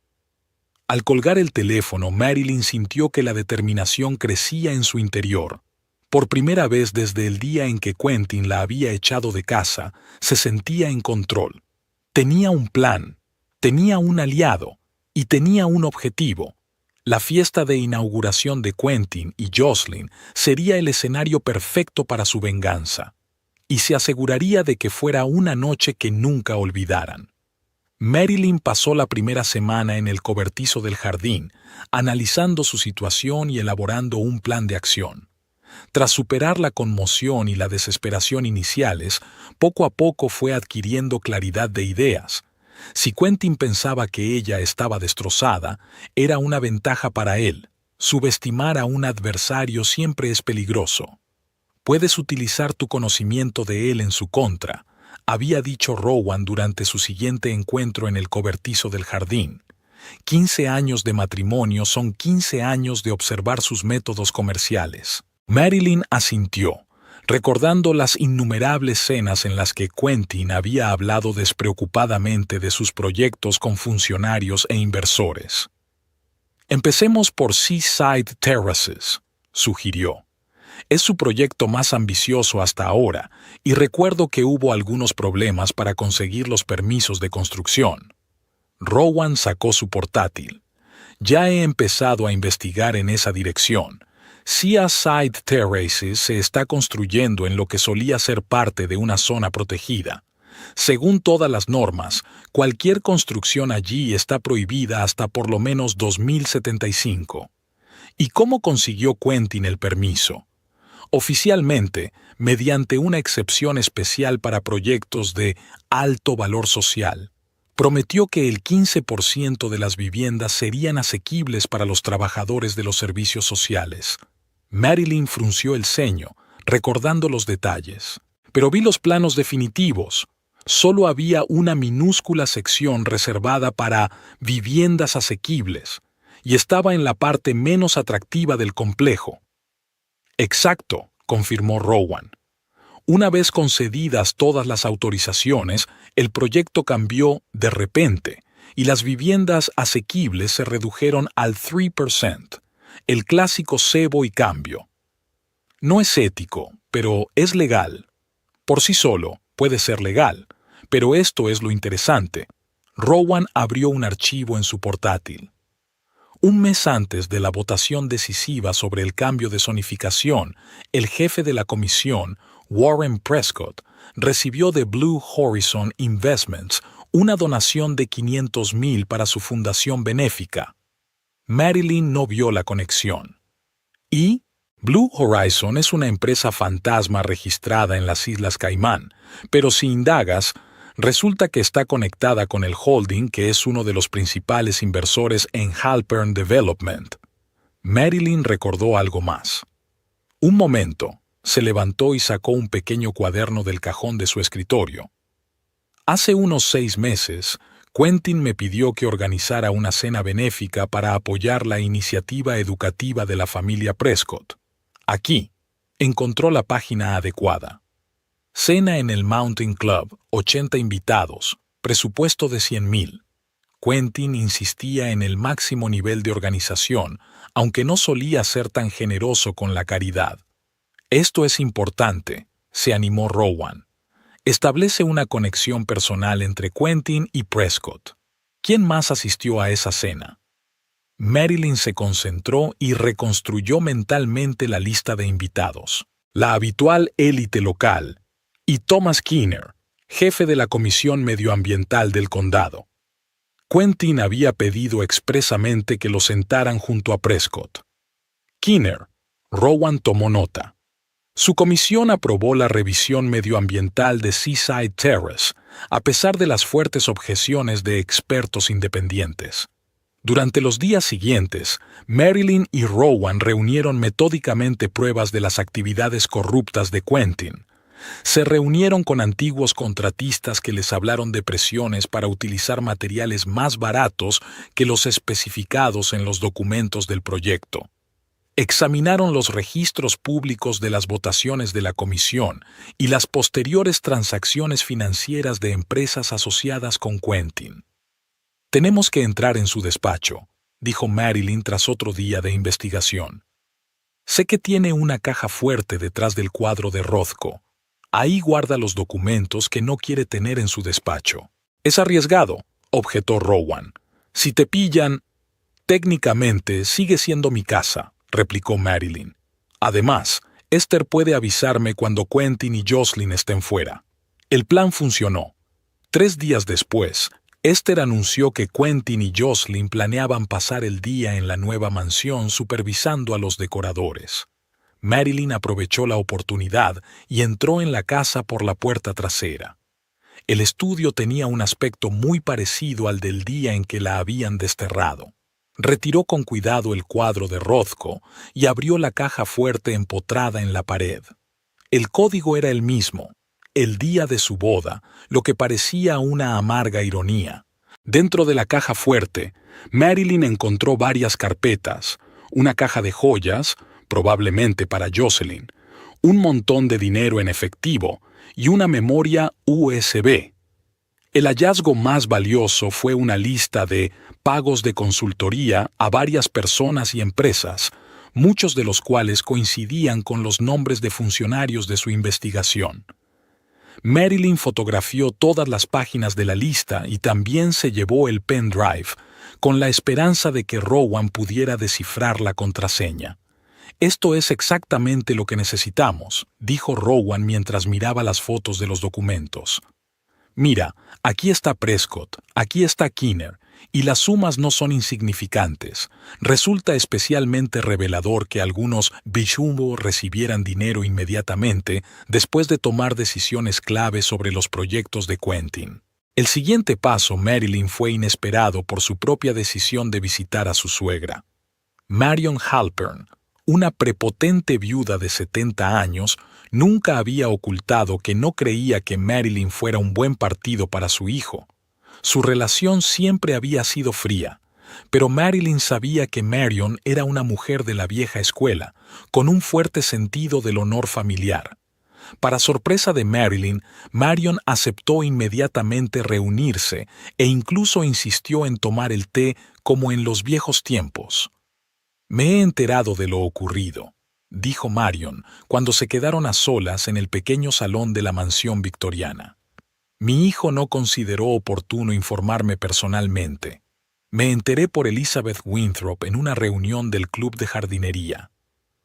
Al colgar el teléfono, Marilyn sintió que la determinación crecía en su interior. Por primera vez desde el día en que Quentin la había echado de casa, se sentía en control. Tenía un plan, tenía un aliado y tenía un objetivo. La fiesta de inauguración de Quentin y Jocelyn sería el escenario perfecto para su venganza, y se aseguraría de que fuera una noche que nunca olvidaran. Marilyn pasó la primera semana en el cobertizo del jardín, analizando su situación y elaborando un plan de acción. Tras superar la conmoción y la desesperación iniciales, poco a poco fue adquiriendo claridad de ideas. Si Quentin pensaba que ella estaba destrozada, era una ventaja para él. Subestimar a un adversario siempre es peligroso. Puedes utilizar tu conocimiento de él en su contra, había dicho Rowan durante su siguiente encuentro en el cobertizo del jardín. 15 años de matrimonio son 15 años de observar sus métodos comerciales. Marilyn asintió, recordando las innumerables cenas en las que Quentin había hablado despreocupadamente de sus proyectos con funcionarios e inversores. Empecemos por Seaside Terraces, sugirió. Es su proyecto más ambicioso hasta ahora, y recuerdo que hubo algunos problemas para conseguir los permisos de construcción. Rowan sacó su portátil. Ya he empezado a investigar en esa dirección. Seaside Terraces se está construyendo en lo que solía ser parte de una zona protegida. Según todas las normas, cualquier construcción allí está prohibida hasta por lo menos 2075. ¿Y cómo consiguió Quentin el permiso? Oficialmente, mediante una excepción especial para proyectos de alto valor social, prometió que el 15% de las viviendas serían asequibles para los trabajadores de los servicios sociales. Marilyn frunció el ceño, recordando los detalles. Pero vi los planos definitivos. Solo había una minúscula sección reservada para viviendas asequibles, y estaba en la parte menos atractiva del complejo. Exacto, confirmó Rowan. Una vez concedidas todas las autorizaciones, el proyecto cambió de repente y las viviendas asequibles se redujeron al 3%, el clásico cebo y cambio. No es ético, pero es legal. Por sí solo, puede ser legal, pero esto es lo interesante. Rowan abrió un archivo en su portátil. Un mes antes de la votación decisiva sobre el cambio de zonificación, el jefe de la comisión, Warren Prescott, recibió de Blue Horizon Investments una donación de $500,000 para su fundación benéfica. Marilyn no vio la conexión. Y Blue Horizon es una empresa fantasma registrada en las Islas Caimán, pero si indagas, resulta que está conectada con el holding que es uno de los principales inversores en Halpern Development. Marilyn recordó algo más. Un momento, se levantó y sacó un pequeño cuaderno del cajón de su escritorio. Hace unos 6 meses, Quentin me pidió que organizara una cena benéfica para apoyar la iniciativa educativa de la familia Prescott. Aquí, encontró la página adecuada. Cena en el Mountain Club, 80 invitados, presupuesto de $100,000. Quentin insistía en el máximo nivel de organización, aunque no solía ser tan generoso con la caridad. Esto es importante, se animó Rowan. Establece una conexión personal entre Quentin y Prescott. ¿Quién más asistió a esa cena? Marilyn se concentró y reconstruyó mentalmente la lista de invitados. La habitual élite local, y Thomas Keener, jefe de la Comisión Medioambiental del condado. Quentin había pedido expresamente que lo sentaran junto a Prescott. Keener, Rowan tomó nota. Su comisión aprobó la revisión medioambiental de Seaside Terrace, a pesar de las fuertes objeciones de expertos independientes. Durante los días siguientes, Marilyn y Rowan reunieron metódicamente pruebas de las actividades corruptas de Quentin. Se reunieron con antiguos contratistas que les hablaron de presiones para utilizar materiales más baratos que los especificados en los documentos del proyecto. Examinaron los registros públicos de las votaciones de la comisión y las posteriores transacciones financieras de empresas asociadas con Quentin. «Tenemos que entrar en su despacho», dijo Marilyn tras otro día de investigación. «Sé que tiene una caja fuerte detrás del cuadro de Rothko. Ahí guarda los documentos que no quiere tener en su despacho». «Es arriesgado», objetó Rowan. «Si te pillan...» Técnicamente, sigue siendo mi casa, replicó Marilyn. Además, Esther puede avisarme cuando Quentin y Jocelyn estén fuera. El plan funcionó. 3 días después, Esther anunció que Quentin y Jocelyn planeaban pasar el día en la nueva mansión supervisando a los decoradores. Marilyn aprovechó la oportunidad y entró en la casa por la puerta trasera. El estudio tenía un aspecto muy parecido al del día en que la habían desterrado. Retiró con cuidado el cuadro de Rothko y abrió la caja fuerte empotrada en la pared. El código era el mismo, el día de su boda, lo que parecía una amarga ironía. Dentro de la caja fuerte, Marilyn encontró varias carpetas, una caja de joyas, probablemente para Jocelyn, un montón de dinero en efectivo y una memoria USB. El hallazgo más valioso fue una lista de pagos de consultoría a varias personas y empresas, muchos de los cuales coincidían con los nombres de funcionarios de su investigación. Marilyn fotografió todas las páginas de la lista y también se llevó el pendrive, con la esperanza de que Rowan pudiera descifrar la contraseña. «Esto es exactamente lo que necesitamos», dijo Rowan mientras miraba las fotos de los documentos. «Mira, aquí está Prescott, aquí está Kinner, y las sumas no son insignificantes. Resulta especialmente revelador que algunos bichumbo recibieran dinero inmediatamente después de tomar decisiones claves sobre los proyectos de Quentin». El siguiente paso, Marilyn, fue inesperado por su propia decisión de visitar a su suegra. Marion Halpern, una prepotente viuda de 70 años, nunca había ocultado que no creía que Marilyn fuera un buen partido para su hijo. Su relación siempre había sido fría, pero Marilyn sabía que Marion era una mujer de la vieja escuela, con un fuerte sentido del honor familiar. Para sorpresa de Marilyn, Marion aceptó inmediatamente reunirse e incluso insistió en tomar el té como en los viejos tiempos. «Me he enterado de lo ocurrido», dijo Marion cuando se quedaron a solas en el pequeño salón de la mansión victoriana. «Mi hijo no consideró oportuno informarme personalmente. Me enteré por Elizabeth Winthrop en una reunión del club de jardinería».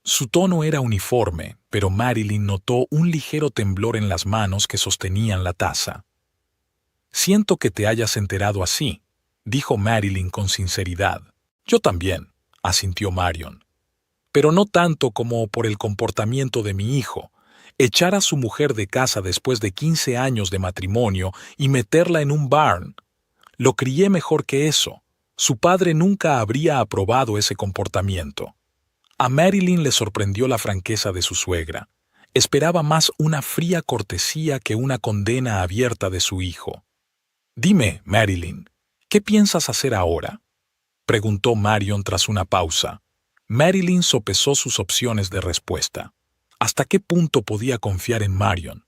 Su tono era uniforme, pero Marilyn notó un ligero temblor en las manos que sostenían la taza. «Siento que te hayas enterado así», dijo Marilyn con sinceridad. «Yo también», asintió Marion. «Pero no tanto como por el comportamiento de mi hijo. Echar a su mujer de casa después de 15 años de matrimonio y meterla en un barn. Lo crié mejor que eso. Su padre nunca habría aprobado ese comportamiento». A Marilyn le sorprendió la franqueza de su suegra. Esperaba más una fría cortesía que una condena abierta de su hijo. «Dime, Marilyn, ¿qué piensas hacer ahora?», preguntó Marion tras una pausa. Marilyn sopesó sus opciones de respuesta. ¿Hasta qué punto podía confiar en Marion?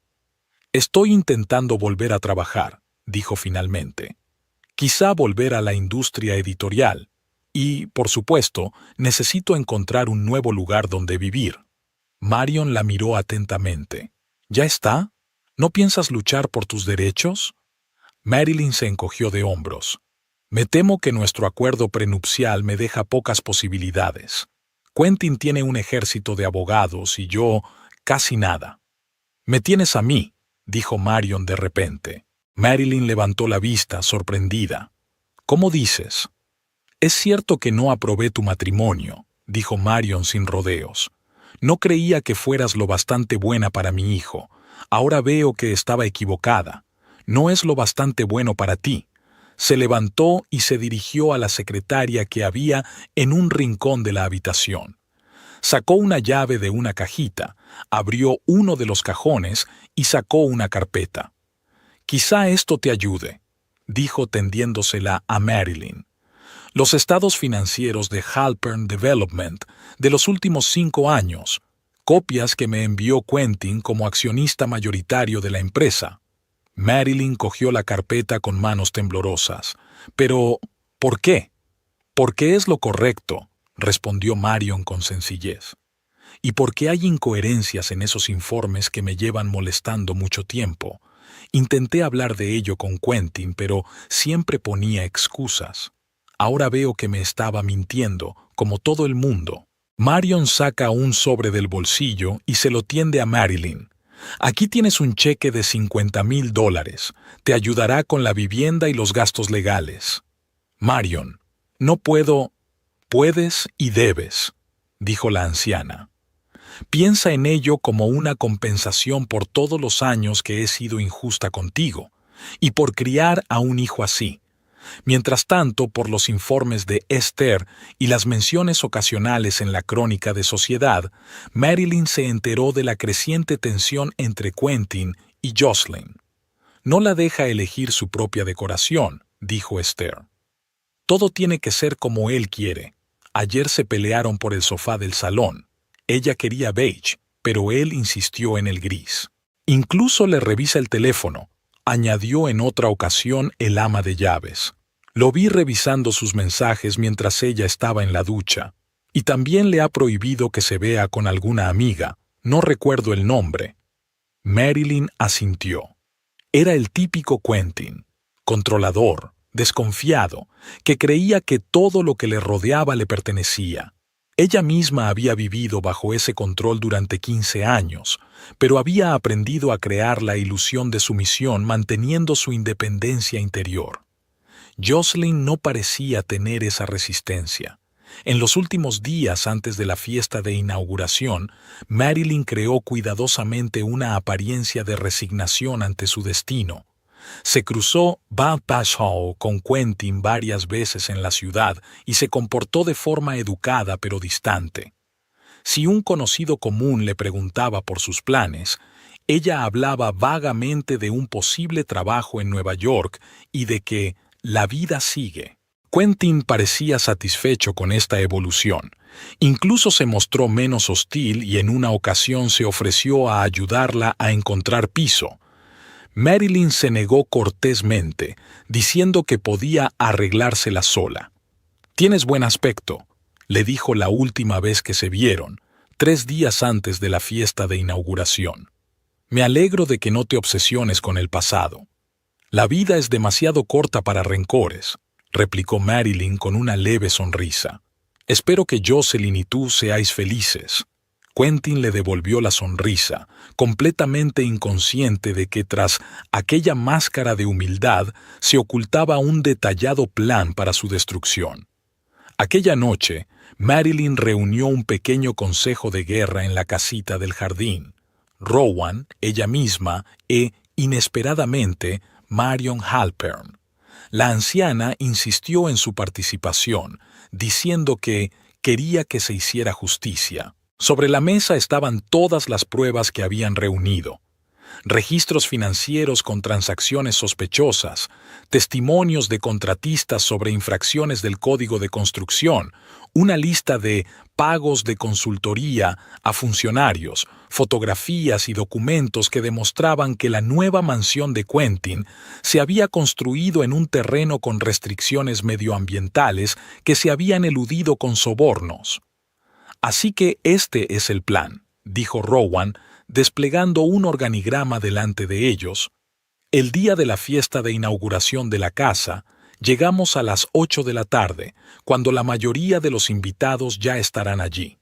«Estoy intentando volver a trabajar», dijo finalmente. «Quizá volver a la industria editorial. Y, por supuesto, necesito encontrar un nuevo lugar donde vivir». Marion la miró atentamente. «¿Ya está? ¿No piensas luchar por tus derechos?». Marilyn se encogió de hombros. «Me temo que nuestro acuerdo prenupcial me deja pocas posibilidades. Quentin tiene un ejército de abogados y yo casi nada». «Me tienes a mí», dijo Marion de repente. Marilyn levantó la vista, sorprendida. «¿Cómo dices?». «Es cierto que no aprobé tu matrimonio», dijo Marion sin rodeos. «No creía que fueras lo bastante buena para mi hijo. Ahora veo que estaba equivocada. No es lo bastante bueno para ti». Se levantó y se dirigió a la secretaria que había en un rincón de la habitación. Sacó una llave de una cajita, abrió uno de los cajones y sacó una carpeta. «Quizá esto te ayude», dijo tendiéndosela a Marilyn. «Los estados financieros de Halpern Development de los últimos 5 años, copias que me envió Quentin como accionista mayoritario de la empresa». Marilyn cogió la carpeta con manos temblorosas. «Pero, ¿por qué?». «Porque es lo correcto», respondió Marion con sencillez. «Y porque hay incoherencias en esos informes que me llevan molestando mucho tiempo. Intenté hablar de ello con Quentin, pero siempre ponía excusas». Ahora veo que me estaba mintiendo, como todo el mundo. Marion saca un sobre del bolsillo y se lo tiende a Marilyn. Aquí tienes un cheque de $50,000. Te ayudará con la vivienda y los gastos legales. Marion, no puedo. Puedes y debes, dijo la anciana. Piensa en ello como una compensación por todos los años que he sido injusta contigo, y por criar a un hijo así. Mientras tanto, por los informes de Esther y las menciones ocasionales en la crónica de Sociedad, Marilyn se enteró de la creciente tensión entre Quentin y Jocelyn. No la deja elegir su propia decoración, dijo Esther. Todo tiene que ser como él quiere. Ayer se pelearon por el sofá del salón. Ella quería beige, pero él insistió en el gris. Incluso le revisa el teléfono, añadió en otra ocasión el ama de llaves. Lo vi revisando sus mensajes mientras ella estaba en la ducha, y también le ha prohibido que se vea con alguna amiga, no recuerdo el nombre. Marilyn asintió. Era el típico Quentin, controlador, desconfiado, que creía que todo lo que le rodeaba le pertenecía. Ella misma había vivido bajo ese control durante 15 años, pero había aprendido a crear la ilusión de sumisión manteniendo su independencia interior. Jocelyn no parecía tener esa resistencia. En los últimos días antes de la fiesta de inauguración, Marilyn creó cuidadosamente una apariencia de resignación ante su destino. Se cruzó Bad Paschal con Quentin varias veces en la ciudad y se comportó de forma educada pero distante. Si un conocido común le preguntaba por sus planes, ella hablaba vagamente de un posible trabajo en Nueva York y de que la vida sigue. Quentin parecía satisfecho con esta evolución. Incluso se mostró menos hostil y en una ocasión se ofreció a ayudarla a encontrar piso. Marilyn se negó cortésmente, diciendo que podía arreglársela sola. «Tienes buen aspecto», le dijo la última vez que se vieron, 3 días antes de la fiesta de inauguración. «Me alegro de que no te obsesiones con el pasado. La vida es demasiado corta para rencores», replicó Marilyn con una leve sonrisa. «Espero que Jocelyn y tú seáis felices». Quentin le devolvió la sonrisa, completamente inconsciente de que tras aquella máscara de humildad se ocultaba un detallado plan para su destrucción. Aquella noche, Marilyn reunió un pequeño consejo de guerra en la casita del jardín. Rowan, ella misma, e, inesperadamente, Marion Halpern. La anciana insistió en su participación, diciendo que quería que se hiciera justicia. Sobre la mesa estaban todas las pruebas que habían reunido. Registros financieros con transacciones sospechosas, testimonios de contratistas sobre infracciones del Código de Construcción, una lista de pagos de consultoría a funcionarios, fotografías y documentos que demostraban que la nueva mansión de Quentin se había construido en un terreno con restricciones medioambientales que se habían eludido con sobornos. «Así que este es el plan», dijo Rowan, desplegando un organigrama delante de ellos. «El día de la fiesta de inauguración de la casa, llegamos a las 8 de la tarde, cuando la mayoría de los invitados ya estarán allí.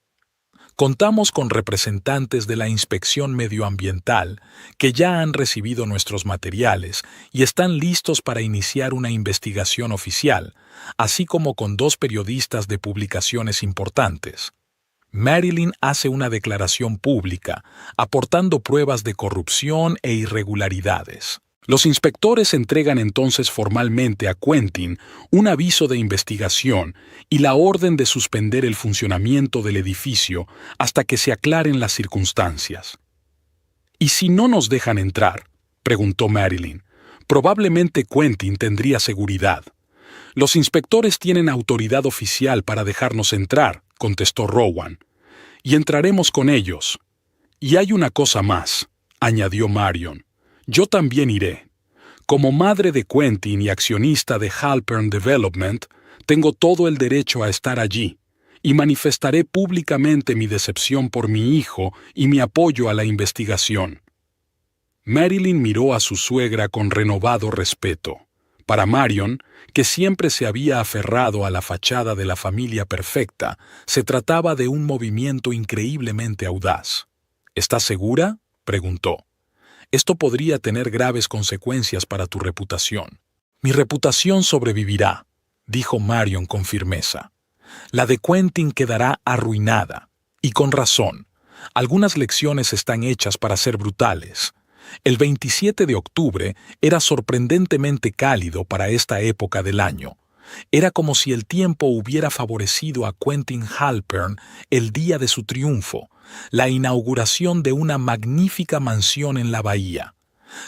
Contamos con representantes de la Inspección Medioambiental que ya han recibido nuestros materiales y están listos para iniciar una investigación oficial, así como con 2 periodistas de publicaciones importantes». Marilyn hace una declaración pública, aportando pruebas de corrupción e irregularidades. Los inspectores entregan entonces formalmente a Quentin un aviso de investigación y la orden de suspender el funcionamiento del edificio hasta que se aclaren las circunstancias. «¿Y si no nos dejan entrar?», preguntó Marilyn. «Probablemente Quentin tendría seguridad». «Los inspectores tienen autoridad oficial para dejarnos entrar», contestó Rowan. «Y entraremos con ellos. Y hay una cosa más», añadió Marion. «Yo también iré. Como madre de Quentin y accionista de Halpern Development, tengo todo el derecho a estar allí, y manifestaré públicamente mi decepción por mi hijo y mi apoyo a la investigación». Marilyn miró a su suegra con renovado respeto, Para Marion, que siempre se había aferrado a la fachada de la familia perfecta, se trataba de un movimiento increíblemente audaz. ¿Estás segura?, preguntó. Esto podría tener graves consecuencias para tu reputación. Mi reputación sobrevivirá, dijo Marion con firmeza. La de Quentin quedará arruinada, y con razón. Algunas lecciones están hechas para ser brutales. El 27 de octubre era sorprendentemente cálido para esta época del año. Era como si el tiempo hubiera favorecido a Quentin Halpern el día de su triunfo, la inauguración de una magnífica mansión en la bahía.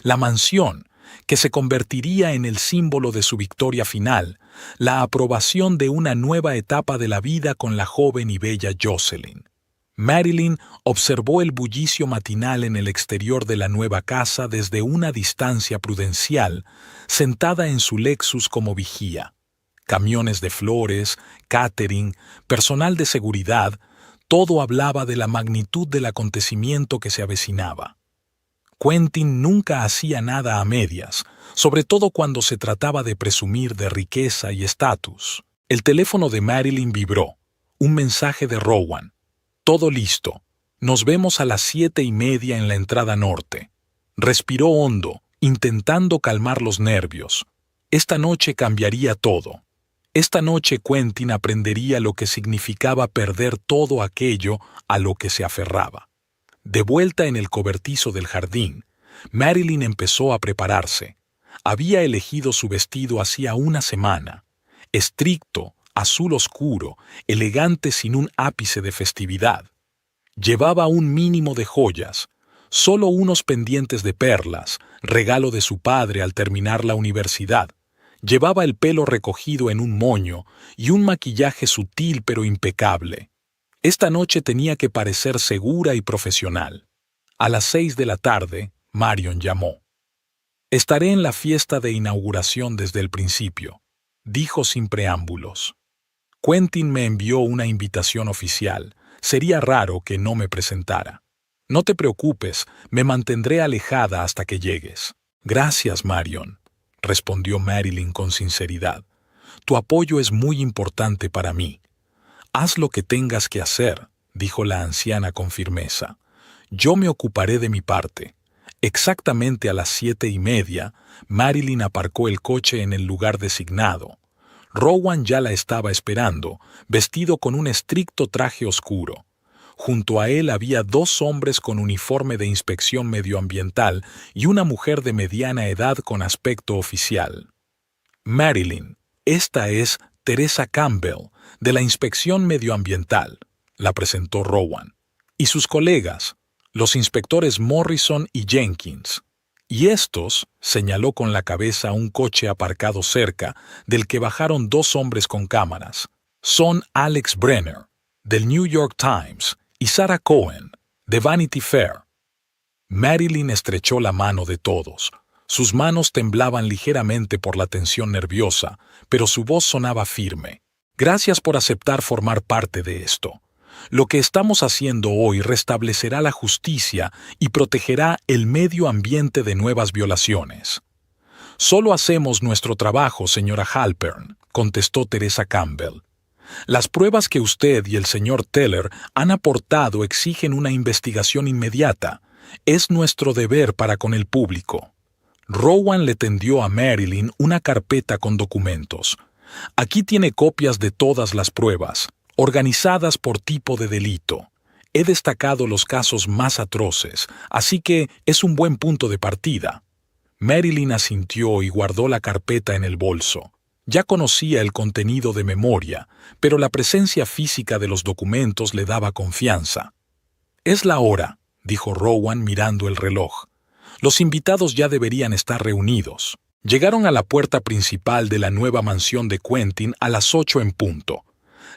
La mansión, que se convertiría en el símbolo de su victoria final, la aprobación de una nueva etapa de la vida con la joven y bella Jocelyn. Marilyn observó el bullicio matinal en el exterior de la nueva casa desde una distancia prudencial, sentada en su Lexus como vigía. Camiones de flores, catering, personal de seguridad, todo hablaba de la magnitud del acontecimiento que se avecinaba. Quentin nunca hacía nada a medias, sobre todo cuando se trataba de presumir de riqueza y estatus. El teléfono de Marilyn vibró. Un mensaje de Rowan. Todo listo. Nos vemos a las 7:30 en la entrada norte. Respiró hondo, intentando calmar los nervios. Esta noche cambiaría todo. Esta noche Quentin aprendería lo que significaba perder todo aquello a lo que se aferraba. De vuelta en el cobertizo del jardín, Marilyn empezó a prepararse. Había elegido su vestido hacía una semana. Estricto, azul oscuro, elegante sin un ápice de festividad. Llevaba un mínimo de joyas, solo unos pendientes de perlas, regalo de su padre al terminar la universidad. Llevaba el pelo recogido en un moño y un maquillaje sutil pero impecable. Esta noche tenía que parecer segura y profesional. A las 6 de la tarde, Marion llamó. «Estaré en la fiesta de inauguración desde el principio», dijo sin preámbulos. «Quentin me envió una invitación oficial. Sería raro que no me presentara. No te preocupes, me mantendré alejada hasta que llegues». «Gracias, Marion», respondió Marilyn con sinceridad. «Tu apoyo es muy importante para mí». «Haz lo que tengas que hacer», dijo la anciana con firmeza. «Yo me ocuparé de mi parte». Exactamente a las 7:30, Marilyn aparcó el coche en el lugar designado. Rowan ya la estaba esperando, vestido con un estricto traje oscuro. Junto a él había 2 hombres con uniforme de inspección medioambiental y una mujer de mediana edad con aspecto oficial. «Marilyn, esta es Teresa Campbell, de la Inspección Medioambiental», la presentó Rowan. «Y sus colegas, los inspectores Morrison y Jenkins. Y estos», señaló con la cabeza un coche aparcado cerca, del que bajaron 2 hombres con cámaras, «son Alex Brenner, del New York Times, y Sarah Cohen, de Vanity Fair». Marilyn estrechó la mano de todos. Sus manos temblaban ligeramente por la tensión nerviosa, pero su voz sonaba firme. «Gracias por aceptar formar parte de esto. Lo que estamos haciendo hoy restablecerá la justicia y protegerá el medio ambiente de nuevas violaciones». «Solo hacemos nuestro trabajo, señora Halpern», contestó Teresa Campbell. «Las pruebas que usted y el señor Teller han aportado exigen una investigación inmediata. Es nuestro deber para con el público». Rowan le tendió a Marilyn una carpeta con documentos. «Aquí tiene copias de todas las pruebas, organizadas por tipo de delito. He destacado los casos más atroces, así que es un buen punto de partida». Marilyn asintió y guardó la carpeta en el bolso. Ya conocía el contenido de memoria, pero la presencia física de los documentos le daba confianza. «Es la hora», dijo Rowan mirando el reloj. «Los invitados ya deberían estar reunidos». Llegaron a la puerta principal de la nueva mansión de Quentin a las 8 en punto.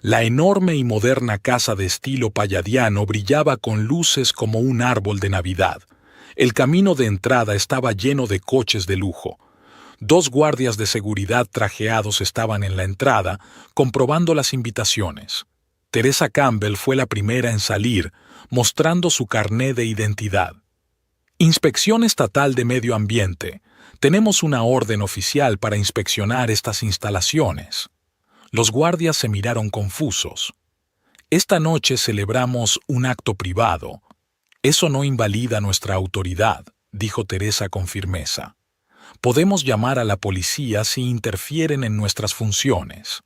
La enorme y moderna casa de estilo palladiano brillaba con luces como un árbol de Navidad. El camino de entrada estaba lleno de coches de lujo. 2 guardias de seguridad trajeados estaban en la entrada, comprobando las invitaciones. Teresa Campbell fue la primera en salir, mostrando su carné de identidad. «Inspección Estatal de Medio Ambiente. Tenemos una orden oficial para inspeccionar estas instalaciones. Los guardias se miraron confusos. Esta noche celebramos un acto privado. Eso no invalida nuestra autoridad, dijo Teresa con firmeza. Podemos llamar a la policía si interfieren en nuestras funciones.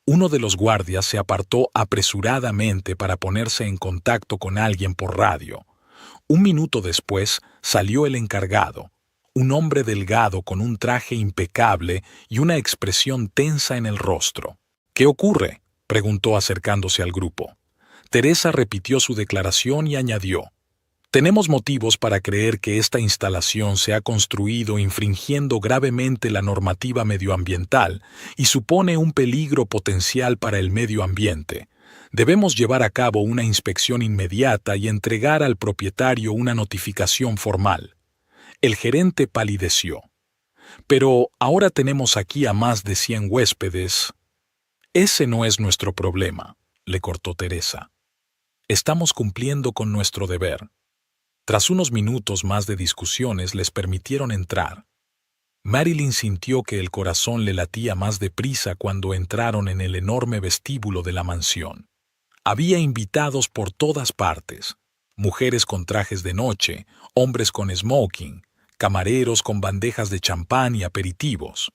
Uno de los guardias se apartó apresuradamente para ponerse en contacto con alguien por radio. Un minuto después salió el encargado, un hombre delgado con un traje impecable y una expresión tensa en el rostro. ¿Qué ocurre?, preguntó acercándose al grupo. Teresa repitió su declaración y añadió: tenemos motivos para creer que esta instalación se ha construido infringiendo gravemente la normativa medioambiental y supone un peligro potencial para el medio ambiente. Debemos llevar a cabo una inspección inmediata y entregar al propietario una notificación formal. El gerente palideció. Pero ahora tenemos aquí a más de 100 huéspedes. Ese no es nuestro problema, le cortó Teresa. Estamos cumpliendo con nuestro deber. Tras unos minutos más de discusiones les permitieron entrar. Marilyn sintió que el corazón le latía más deprisa cuando entraron en el enorme vestíbulo de la mansión. Había invitados por todas partes, mujeres con trajes de noche, hombres con smoking, camareros con bandejas de champán y aperitivos.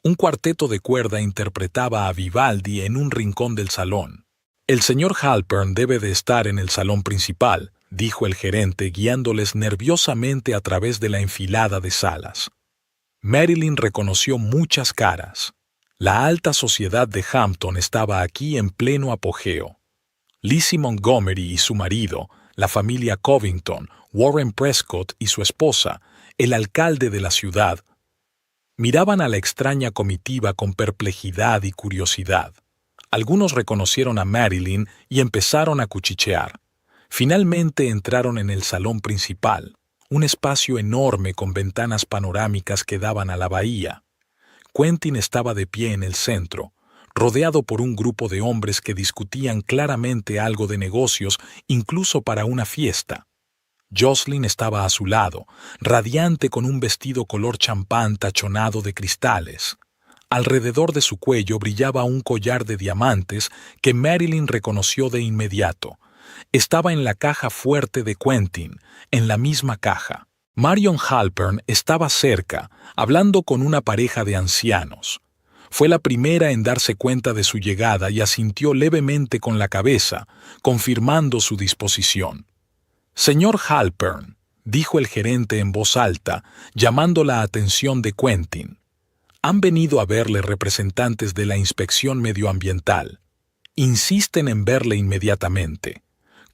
Un cuarteto de cuerda interpretaba a Vivaldi en un rincón del salón. El señor Halpern debe de estar en el salón principal, dijo el gerente guiándoles nerviosamente a través de la enfilada de salas. Marilyn reconoció muchas caras. La alta sociedad de Hampton estaba aquí en pleno apogeo. Lizzie Montgomery y su marido, la familia Covington, Warren Prescott y su esposa, el alcalde de la ciudad, miraban a la extraña comitiva con perplejidad y curiosidad. Algunos reconocieron a Marilyn y empezaron a cuchichear. Finalmente entraron en el salón principal, un espacio enorme con ventanas panorámicas que daban a la bahía. Quentin estaba de pie en el centro, rodeado por un grupo de hombres que discutían claramente algo de negocios, incluso para una fiesta. Jocelyn estaba a su lado, radiante con un vestido color champán tachonado de cristales. Alrededor de su cuello brillaba un collar de diamantes que Marilyn reconoció de inmediato. Estaba en la caja fuerte de Quentin, en la misma caja. Marion Halpern estaba cerca, hablando con una pareja de ancianos. Fue la primera en darse cuenta de su llegada y asintió levemente con la cabeza, confirmando su disposición. «Señor Halpern», dijo el gerente en voz alta, llamando la atención de Quentin. «Han venido a verle representantes de la inspección medioambiental. Insisten en verle inmediatamente».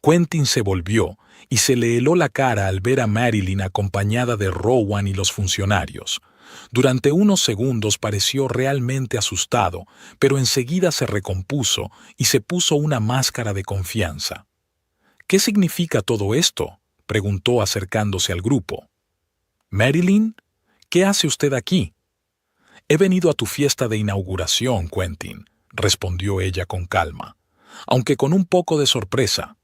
Quentin se volvió y se le heló la cara al ver a Marilyn acompañada de Rowan y los funcionarios. Durante unos segundos pareció realmente asustado, pero enseguida se recompuso y se puso una máscara de confianza. «¿Qué significa todo esto?», preguntó acercándose al grupo. «Marilyn, ¿qué hace usted aquí?» «He venido a tu fiesta de inauguración, Quentin», respondió ella con calma, aunque con un poco de sorpresa.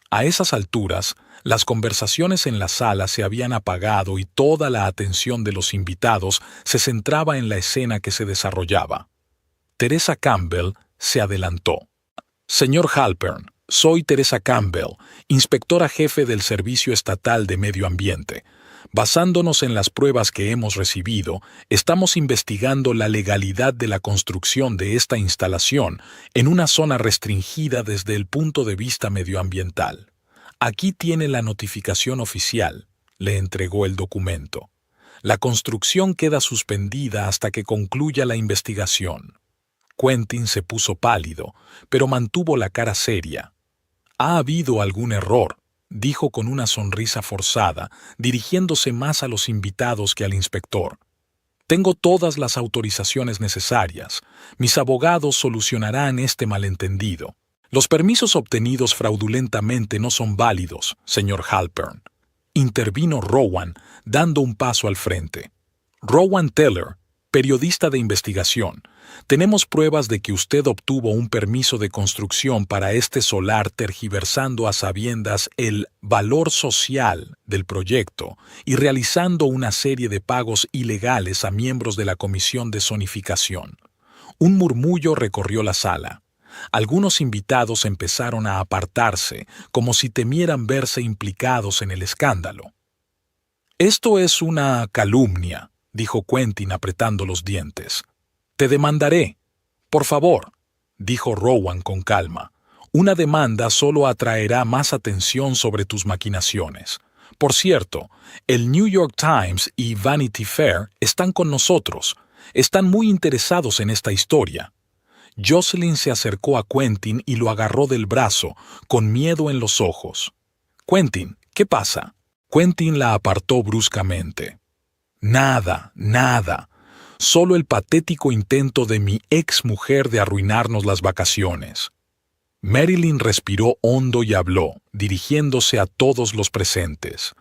A esas alturas, las conversaciones en la sala se habían apagado y toda la atención de los invitados se centraba en la escena que se desarrollaba. Teresa Campbell se adelantó. «Señor Halpern, soy Teresa Campbell, inspectora jefe del Servicio Estatal de Medio Ambiente. Basándonos en las pruebas que hemos recibido, estamos investigando la legalidad de la construcción de esta instalación en una zona restringida desde el punto de vista medioambiental. Aquí tiene la notificación oficial», le entregó el documento. «La construcción queda suspendida hasta que concluya la investigación». Quentin se puso pálido, pero mantuvo la cara seria. «Ha habido algún error», dijo con una sonrisa forzada, dirigiéndose más a los invitados que al inspector. «Tengo todas las autorizaciones necesarias. Mis abogados solucionarán este malentendido. Los permisos obtenidos fraudulentamente no son válidos, señor Halpern», intervino Rowan, dando un paso al frente. «Rowan Teller», periodista de investigación, tenemos pruebas de que usted obtuvo un permiso de construcción para este solar tergiversando a sabiendas el valor social del proyecto y realizando una serie de pagos ilegales a miembros de la Comisión de Zonificación. Un murmullo recorrió la sala. Algunos invitados empezaron a apartarse, como si temieran verse implicados en el escándalo. «Esto es una calumnia», dijo Quentin apretando los dientes. «Te demandaré». «Por favor», dijo Rowan con calma. «Una demanda solo atraerá más atención sobre tus maquinaciones. Por cierto, el New York Times y Vanity Fair están con nosotros. Están muy interesados en esta historia». Jocelyn se acercó a Quentin y lo agarró del brazo, con miedo en los ojos. «Quentin, ¿qué pasa?» Quentin la apartó bruscamente. «Nada, nada. Solo el patético intento de mi ex-mujer de arruinarnos las vacaciones». Marilyn respiró hondo y habló, dirigiéndose a todos los presentes.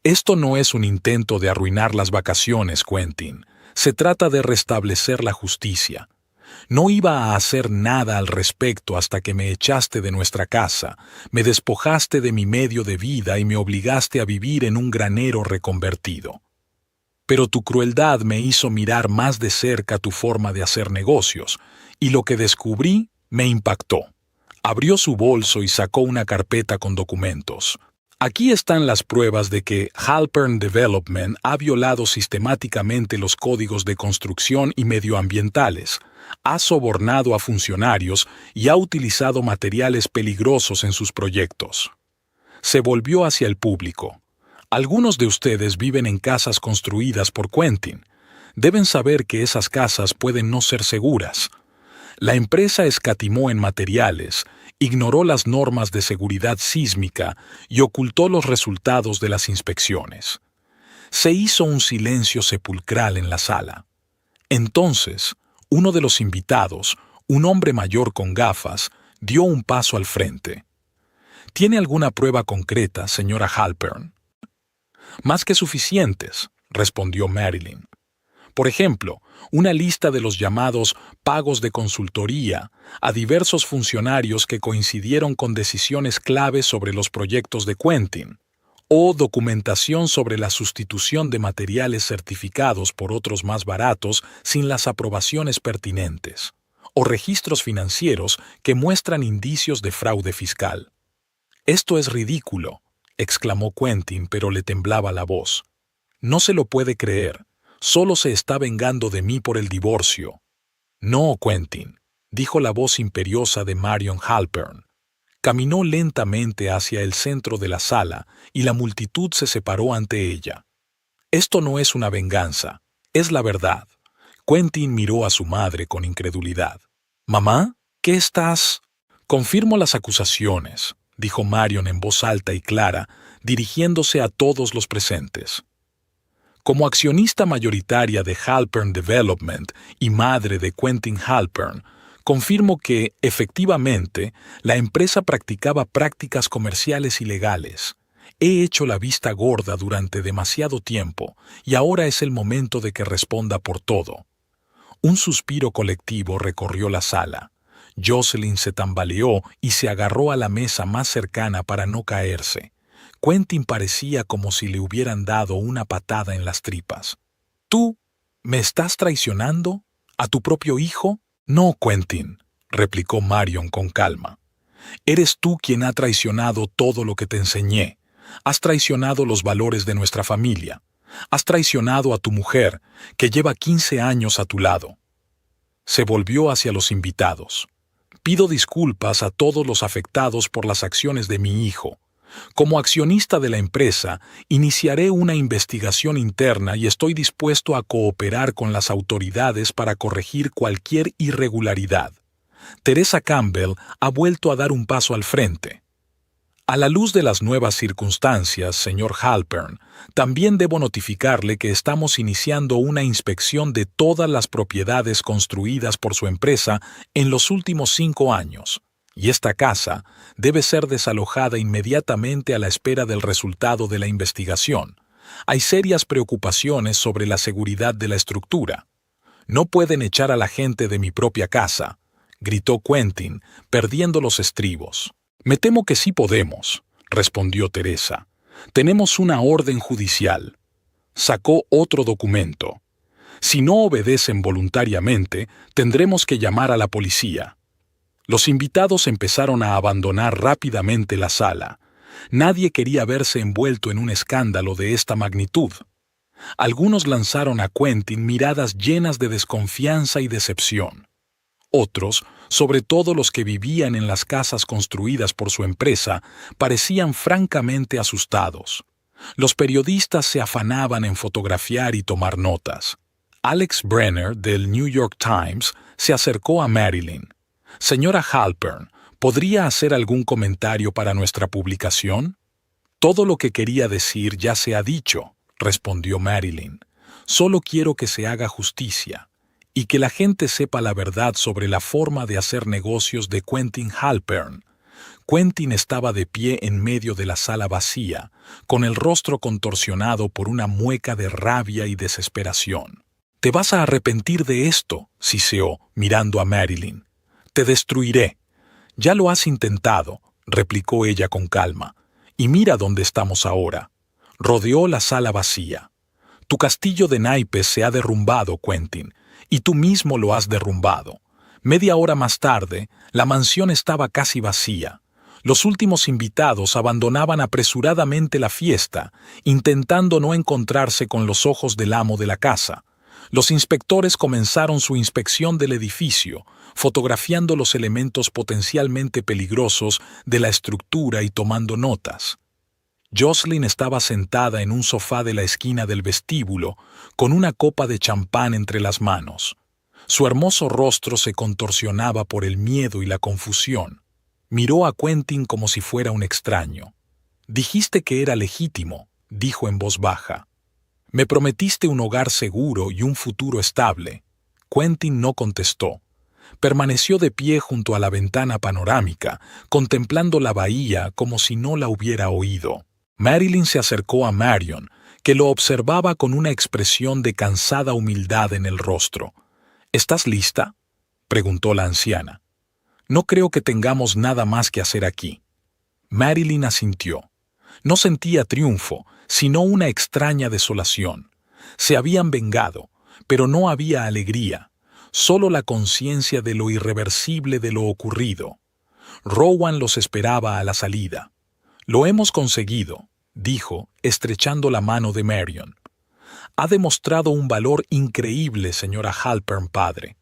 «Esto no es un intento de arruinar las vacaciones, Quentin. Se trata de restablecer la justicia. No iba a hacer nada al respecto hasta que me echaste de nuestra casa, me despojaste de mi medio de vida y me obligaste a vivir en un granero reconvertido. Pero tu crueldad me hizo mirar más de cerca tu forma de hacer negocios, y lo que descubrí me impactó». Abrió su bolso y sacó una carpeta con documentos. «Aquí están las pruebas de que Halpern Development ha violado sistemáticamente los códigos de construcción y medioambientales, ha sobornado a funcionarios y ha utilizado materiales peligrosos en sus proyectos». Se volvió hacia el público. «Algunos de ustedes viven en casas construidas por Quentin. Deben saber que esas casas pueden no ser seguras. La empresa escatimó en materiales, ignoró las normas de seguridad sísmica y ocultó los resultados de las inspecciones». Se hizo un silencio sepulcral en la sala. Entonces, uno de los invitados, un hombre mayor con gafas, dio un paso al frente. «¿Tiene alguna prueba concreta, señora Halpern?» «Más que suficientes», respondió Marilyn. «Por ejemplo, una lista de los llamados pagos de consultoría a diversos funcionarios que coincidieron con decisiones claves sobre los proyectos de Quentin, o documentación sobre la sustitución de materiales certificados por otros más baratos sin las aprobaciones pertinentes, o registros financieros que muestran indicios de fraude fiscal». «Esto es ridículo», exclamó Quentin, pero le temblaba la voz. «No se lo puede creer. Solo se está vengando de mí por el divorcio». «No, Quentin», dijo la voz imperiosa de Marion Halpern. Caminó lentamente hacia el centro de la sala y la multitud se separó ante ella. «Esto no es una venganza, es la verdad». Quentin miró a su madre con incredulidad. «Mamá, ¿qué estás...?» «Confirmo las acusaciones», dijo Marion en voz alta y clara, dirigiéndose a todos los presentes. «Como accionista mayoritaria de Halpern Development y madre de Quentin Halpern, confirmo que, efectivamente, la empresa practicaba prácticas comerciales ilegales. He hecho la vista gorda durante demasiado tiempo y ahora es el momento de que responda por todo». Un suspiro colectivo recorrió la sala. Jocelyn se tambaleó y se agarró a la mesa más cercana para no caerse. Quentin parecía como si le hubieran dado una patada en las tripas. «¿Tú me estás traicionando? ¿A tu propio hijo?» «No, Quentin», replicó Marion con calma. «Eres tú quien ha traicionado todo lo que te enseñé. Has traicionado los valores de nuestra familia. Has traicionado a tu mujer, que lleva 15 años a tu lado». Se volvió hacia los invitados. «Pido disculpas a todos los afectados por las acciones de mi hijo. Como accionista de la empresa, iniciaré una investigación interna y estoy dispuesto a cooperar con las autoridades para corregir cualquier irregularidad. Teresa Campbell ha vuelto a dar un paso al frente. A la luz de las nuevas circunstancias, señor Halpern, también debo notificarle que estamos iniciando una inspección de todas las propiedades construidas por su empresa en los últimos 5 años. Y esta casa debe ser desalojada inmediatamente a la espera del resultado de la investigación. Hay serias preocupaciones sobre la seguridad de la estructura». No pueden echar a la gente de mi propia casa, gritó Quentin, perdiendo los estribos. Me temo que sí podemos, respondió Teresa. Tenemos una orden judicial. Sacó otro documento. Si no obedecen voluntariamente, tendremos que llamar a la policía. Los invitados empezaron a abandonar rápidamente la sala. Nadie quería verse envuelto en un escándalo de esta magnitud. Algunos lanzaron a Quentin miradas llenas de desconfianza y decepción. Otros, sobre todo los que vivían en las casas construidas por su empresa, parecían francamente asustados. Los periodistas se afanaban en fotografiar y tomar notas. Alex Brenner, del New York Times, se acercó a Marilyn. «Señora Halpern, ¿podría hacer algún comentario para nuestra publicación?» «Todo lo que quería decir ya se ha dicho», respondió Marilyn. «Solo quiero que se haga justicia y que la gente sepa la verdad sobre la forma de hacer negocios de Quentin Halpern». Quentin estaba de pie en medio de la sala vacía, con el rostro contorsionado por una mueca de rabia y desesperación. «Te vas a arrepentir de esto», siseó, mirando a Marilyn. «Te destruiré». «Ya lo has intentado», replicó ella con calma. «Y mira dónde estamos ahora». Rodeó la sala vacía. «Tu castillo de naipes se ha derrumbado, Quentin, y tú mismo lo has derrumbado». Media hora más tarde, la mansión estaba casi vacía. Los últimos invitados abandonaban apresuradamente la fiesta, intentando no encontrarse con los ojos del amo de la casa. Los inspectores comenzaron su inspección del edificio, fotografiando los elementos potencialmente peligrosos de la estructura y tomando notas. Jocelyn estaba sentada en un sofá de la esquina del vestíbulo, con una copa de champán entre las manos. Su hermoso rostro se contorsionaba por el miedo y la confusión. Miró a Quentin como si fuera un extraño. «Dijiste que era legítimo», dijo en voz baja. «Me prometiste un hogar seguro y un futuro estable». Quentin no contestó. Permaneció de pie junto a la ventana panorámica, contemplando la bahía como si no la hubiera oído. Marilyn se acercó a Marion, que lo observaba con una expresión de cansada humildad en el rostro. «¿Estás lista?», preguntó la anciana. «No creo que tengamos nada más que hacer aquí». Marilyn asintió. No sentía triunfo, sino una extraña desolación. Se habían vengado, pero no había alegría, solo la conciencia de lo irreversible de lo ocurrido. Rowan los esperaba a la salida. «Lo hemos conseguido», dijo, estrechando la mano de Marion. «Ha demostrado un valor increíble, señora Halpern padre».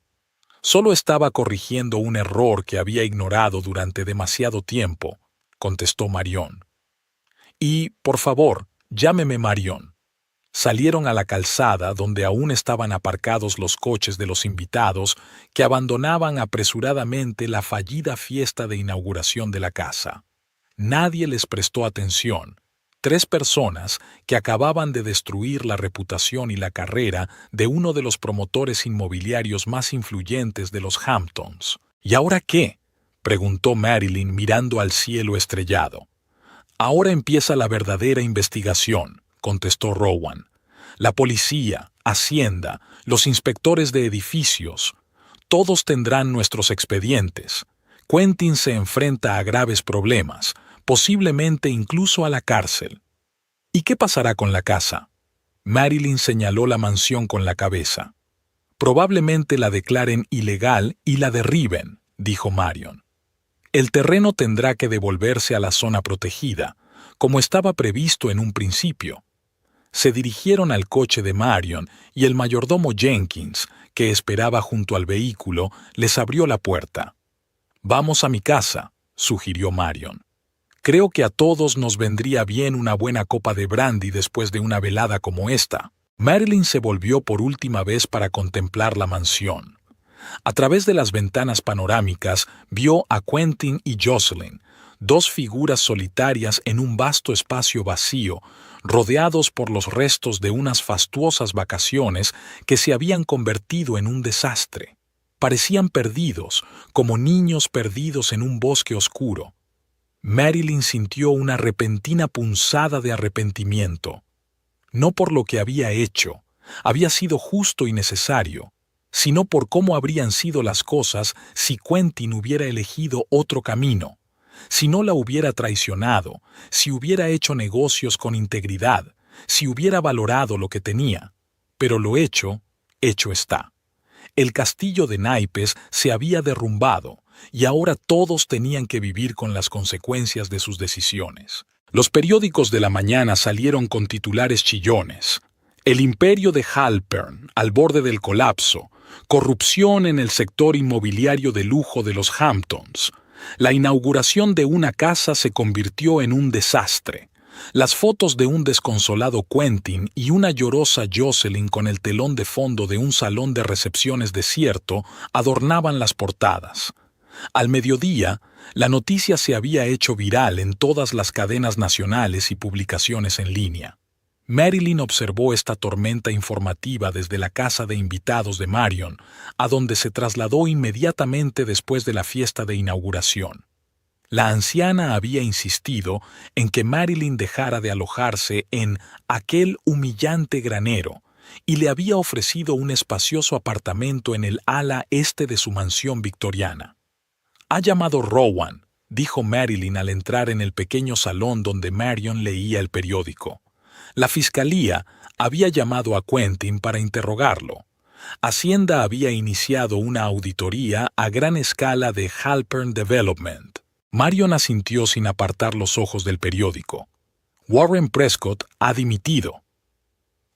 «Solo estaba corrigiendo un error que había ignorado durante demasiado tiempo», contestó Marion. «Y, por favor, llámeme Marion». Salieron a la calzada donde aún estaban aparcados los coches de los invitados que abandonaban apresuradamente la fallida fiesta de inauguración de la casa. Nadie les prestó atención. 3 personas que acababan de destruir la reputación y la carrera de uno de los promotores inmobiliarios más influyentes de los Hamptons. «¿Y ahora qué?», preguntó Marilyn mirando al cielo estrellado. «Ahora empieza la verdadera investigación», contestó Rowan. «La policía, Hacienda, los inspectores de edificios, todos tendrán nuestros expedientes. Quentin se enfrenta a graves problemas, posiblemente incluso a la cárcel». «¿Y qué pasará con la casa?». Marilyn señaló la mansión con la cabeza. «Probablemente la declaren ilegal y la derriben», dijo Marion. «El terreno tendrá que devolverse a la zona protegida, como estaba previsto en un principio». Se dirigieron al coche de Marion y el mayordomo Jenkins, que esperaba junto al vehículo, les abrió la puerta. «Vamos a mi casa», sugirió Marion. «Creo que a todos nos vendría bien una buena copa de brandy después de una velada como esta». Marilyn se volvió por última vez para contemplar la mansión. A través de las ventanas panorámicas vio a Quentin y Jocelyn, 2 figuras solitarias en un vasto espacio vacío, rodeados por los restos de unas fastuosas vacaciones que se habían convertido en un desastre. Parecían perdidos, como niños perdidos en un bosque oscuro. Marilyn sintió una repentina punzada de arrepentimiento. No por lo que había hecho, había sido justo y necesario, sino por cómo habrían sido las cosas si Quentin hubiera elegido otro camino, si no la hubiera traicionado, si hubiera hecho negocios con integridad, si hubiera valorado lo que tenía. Pero lo hecho, hecho está. El castillo de naipes se había derrumbado y ahora todos tenían que vivir con las consecuencias de sus decisiones. Los periódicos de la mañana salieron con titulares chillones. El imperio de Halpern al borde del colapso, corrupción en el sector inmobiliario de lujo de los Hamptons. La inauguración de una casa se convirtió en un desastre. Las fotos de un desconsolado Quentin y una llorosa Jocelyn con el telón de fondo de un salón de recepciones desierto adornaban las portadas. Al mediodía, la noticia se había hecho viral en todas las cadenas nacionales y publicaciones en línea. Marilyn observó esta tormenta informativa desde la casa de invitados de Marion, a donde se trasladó inmediatamente después de la fiesta de inauguración. La anciana había insistido en que Marilyn dejara de alojarse en aquel humillante granero y le había ofrecido un espacioso apartamento en el ala este de su mansión victoriana. «Ha llamado Rowan», dijo Marilyn al entrar en el pequeño salón donde Marion leía el periódico. La fiscalía había llamado a Quentin para interrogarlo. Hacienda había iniciado una auditoría a gran escala de Halpern Development. Marion asintió sin apartar los ojos del periódico. Warren Prescott ha dimitido.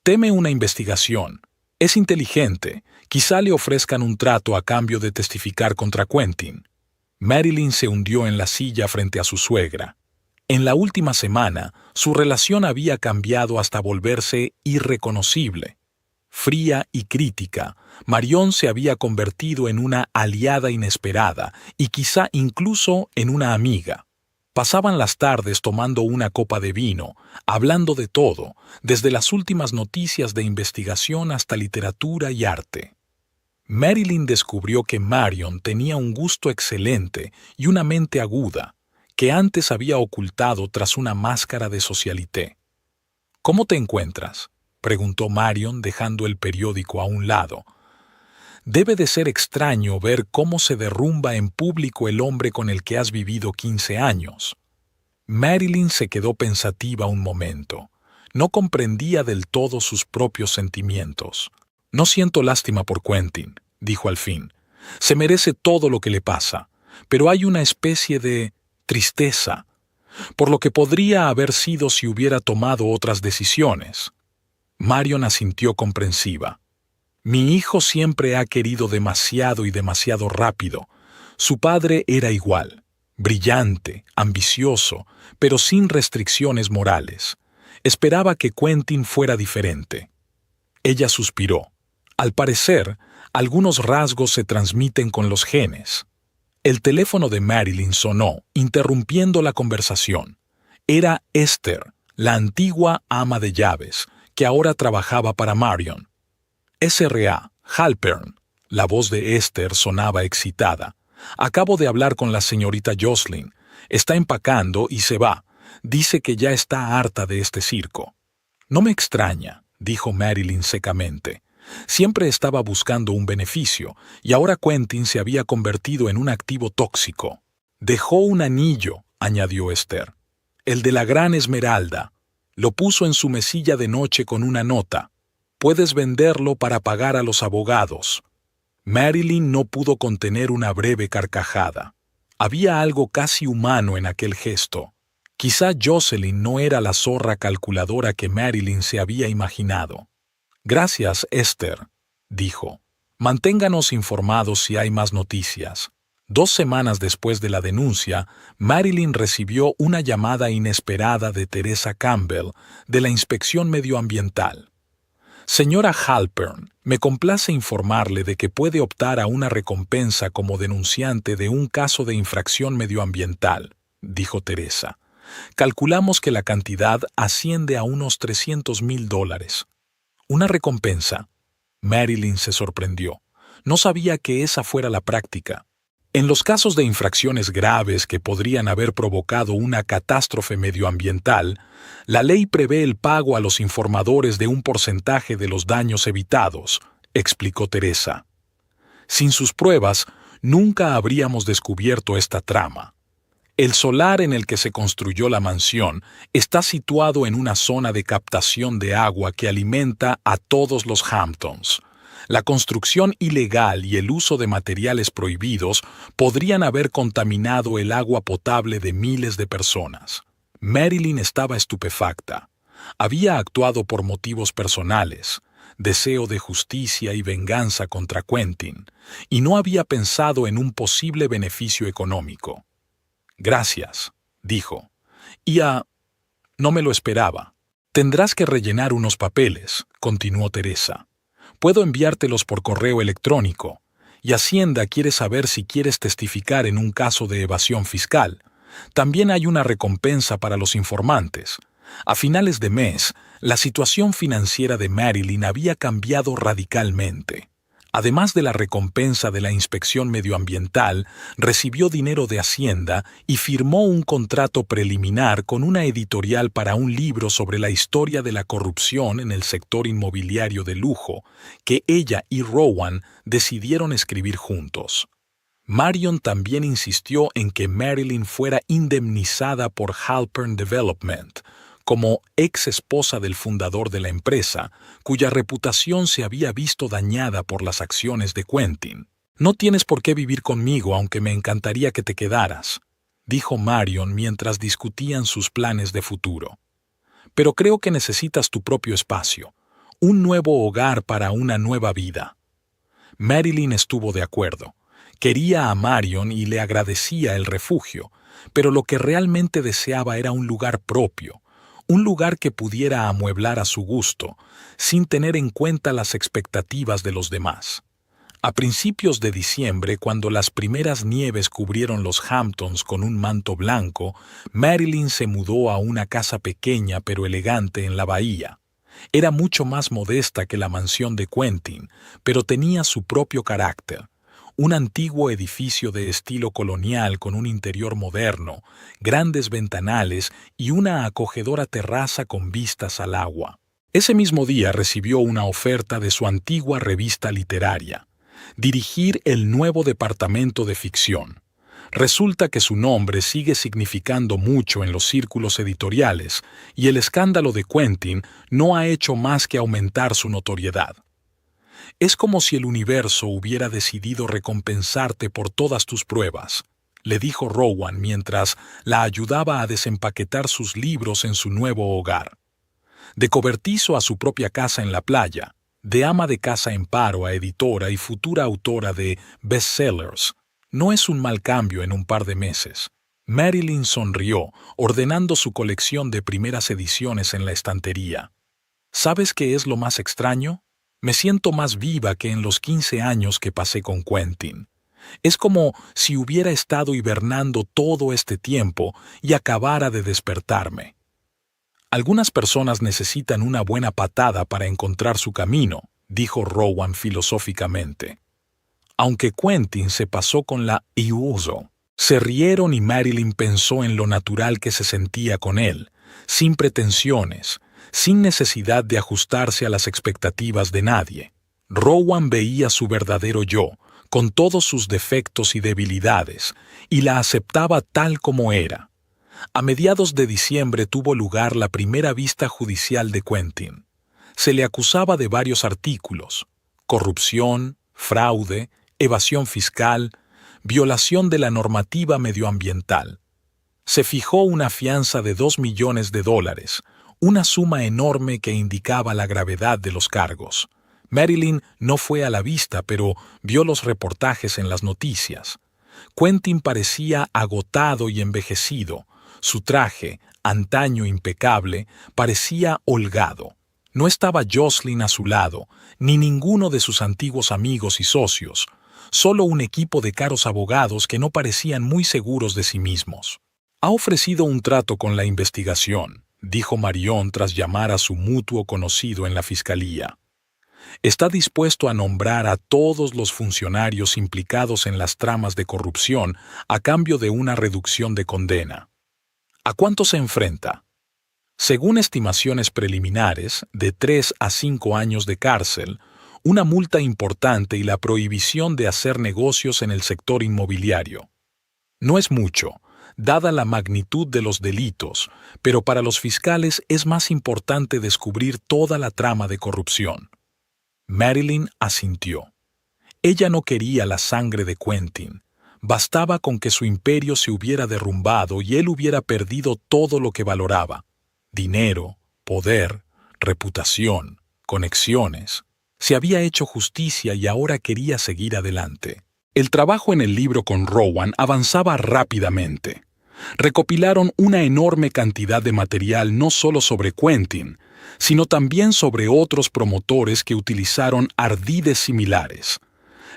Teme una investigación. Es inteligente. Quizá le ofrezcan un trato a cambio de testificar contra Quentin. Marilyn se hundió en la silla frente a su suegra. En la última semana, su relación había cambiado hasta volverse irreconocible. Fría y crítica, Marion se había convertido en una aliada inesperada y quizá incluso en una amiga. Pasaban las tardes tomando una copa de vino, hablando de todo, desde las últimas noticias de investigación hasta literatura y arte. Marilyn descubrió que Marion tenía un gusto excelente y una mente aguda, que antes había ocultado tras una máscara de socialité. «¿Cómo te encuentras?», preguntó Marion dejando el periódico a un lado. «Debe de ser extraño ver cómo se derrumba en público el hombre con el que has vivido 15 años». Marilyn se quedó pensativa un momento. No comprendía del todo sus propios sentimientos. «No siento lástima por Quentin», dijo al fin. «Se merece todo lo que le pasa, pero hay una especie de tristeza, por lo que podría haber sido si hubiera tomado otras decisiones». Marion asintió comprensiva. «Mi hijo siempre ha querido demasiado y demasiado rápido. Su padre era igual, brillante, ambicioso, pero sin restricciones morales. Esperaba que Quentin fuera diferente». Ella suspiró. «Al parecer, algunos rasgos se transmiten con los genes». El teléfono de Marilyn sonó, interrumpiendo la conversación. Era Esther, la antigua ama de llaves, que ahora trabajaba para Marion. «S.R.A. Halpern». La voz de Esther sonaba excitada. «Acabo de hablar con la señorita Jocelyn. Está empacando y se va. Dice que ya está harta de este circo». «No me extraña», dijo Marilyn secamente. Siempre estaba buscando un beneficio, y ahora Quentin se había convertido en un activo tóxico. «Dejó un anillo», añadió Esther. «El de la gran esmeralda. Lo puso en su mesilla de noche con una nota. Puedes venderlo para pagar a los abogados». Marilyn no pudo contener una breve carcajada. Había algo casi humano en aquel gesto. Quizá Jocelyn no era la zorra calculadora que Marilyn se había imaginado. «Gracias, Esther», dijo. «Manténganos informados si hay más noticias». 2 semanas después de la denuncia, Marilyn recibió una llamada inesperada de Teresa Campbell, de la Inspección Medioambiental. «Señora Halpern, me complace informarle de que puede optar a una recompensa como denunciante de un caso de infracción medioambiental», dijo Teresa. «Calculamos que la cantidad asciende a unos $300,000. «¿Una recompensa?». Marilyn se sorprendió. No sabía que esa fuera la práctica. En los casos de infracciones graves que podrían haber provocado una catástrofe medioambiental, la ley prevé el pago a los informadores de un porcentaje de los daños evitados, explicó Teresa. Sin sus pruebas, nunca habríamos descubierto esta trama. El solar en el que se construyó la mansión está situado en una zona de captación de agua que alimenta a todos los Hamptons. La construcción ilegal y el uso de materiales prohibidos podrían haber contaminado el agua potable de miles de personas. Marilyn estaba estupefacta. Había actuado por motivos personales, deseo de justicia y venganza contra Quentin, y no había pensado en un posible beneficio económico. «Gracias», dijo. No me lo esperaba. «Tendrás que rellenar unos papeles», continuó Teresa. «Puedo enviártelos por correo electrónico. Y Hacienda quiere saber si quieres testificar en un caso de evasión fiscal. También hay una recompensa para los informantes». A finales de mes, la situación financiera de Marilyn había cambiado radicalmente. Además de la recompensa de la inspección medioambiental, recibió dinero de Hacienda y firmó un contrato preliminar con una editorial para un libro sobre la historia de la corrupción en el sector inmobiliario de lujo, que ella y Rowan decidieron escribir juntos. Marion también insistió en que Marilyn fuera indemnizada por Halpern Development, como ex esposa del fundador de la empresa, cuya reputación se había visto dañada por las acciones de Quentin. «No tienes por qué vivir conmigo, aunque me encantaría que te quedaras», dijo Marion mientras discutían sus planes de futuro. «Pero creo que necesitas tu propio espacio, un nuevo hogar para una nueva vida». Marilyn estuvo de acuerdo. Quería a Marion y le agradecía el refugio, pero lo que realmente deseaba era un lugar propio, un lugar que pudiera amueblar a su gusto, sin tener en cuenta las expectativas de los demás. A principios de diciembre, cuando las primeras nieves cubrieron los Hamptons con un manto blanco, Marilyn se mudó a una casa pequeña pero elegante en la bahía. Era mucho más modesta que la mansión de Quentin, pero tenía su propio carácter. Un antiguo edificio de estilo colonial con un interior moderno, grandes ventanales y una acogedora terraza con vistas al agua. Ese mismo día recibió una oferta de su antigua revista literaria: dirigir el nuevo departamento de ficción. Resulta que su nombre sigue significando mucho en los círculos editoriales y el escándalo de Quentin no ha hecho más que aumentar su notoriedad. «Es como si el universo hubiera decidido recompensarte por todas tus pruebas», le dijo Rowan mientras la ayudaba a desempaquetar sus libros en su nuevo hogar. De cobertizo a su propia casa en la playa, de ama de casa en paro a editora y futura autora de bestsellers, no es un mal cambio en un par de meses. Marilyn sonrió, ordenando su colección de primeras ediciones en la estantería. «¿Sabes qué es lo más extraño? Me siento más viva que en los 15 años que pasé con Quentin. Es como si hubiera estado hibernando todo este tiempo y acabara de despertarme». «Algunas personas necesitan una buena patada para encontrar su camino», dijo Rowan filosóficamente. Aunque Quentin se pasó con la iuso, se rieron y Marilyn pensó en lo natural que se sentía con él, sin pretensiones, sin necesidad de ajustarse a las expectativas de nadie. Rowan veía su verdadero yo, con todos sus defectos y debilidades, y la aceptaba tal como era. A mediados de diciembre tuvo lugar la primera vista judicial de Quentin. Se le acusaba de varios artículos: corrupción, fraude, evasión fiscal, violación de la normativa medioambiental. Se fijó una fianza de $2 millones, una suma enorme que indicaba la gravedad de los cargos. Marilyn no fue a la vista, pero vio los reportajes en las noticias. Quentin parecía agotado y envejecido. Su traje, antaño impecable, parecía holgado. No estaba Jocelyn a su lado, ni ninguno de sus antiguos amigos y socios, solo un equipo de caros abogados que no parecían muy seguros de sí mismos. «Ha ofrecido un trato con la investigación», dijo Marion tras llamar a su mutuo conocido en la fiscalía. «Está dispuesto a nombrar a todos los funcionarios implicados en las tramas de corrupción a cambio de una reducción de condena». ¿A cuánto se enfrenta? Según estimaciones preliminares, de 3 a 5 años de cárcel, una multa importante y la prohibición de hacer negocios en el sector inmobiliario. No es mucho, dada la magnitud de los delitos, pero para los fiscales es más importante descubrir toda la trama de corrupción. Marilyn asintió. Ella no quería la sangre de Quentin. Bastaba con que su imperio se hubiera derrumbado y él hubiera perdido todo lo que valoraba: dinero, poder, reputación, conexiones. Se había hecho justicia y ahora quería seguir adelante. El trabajo en el libro con Rowan avanzaba rápidamente. Recopilaron una enorme cantidad de material no solo sobre Quentin, sino también sobre otros promotores que utilizaron ardides similares.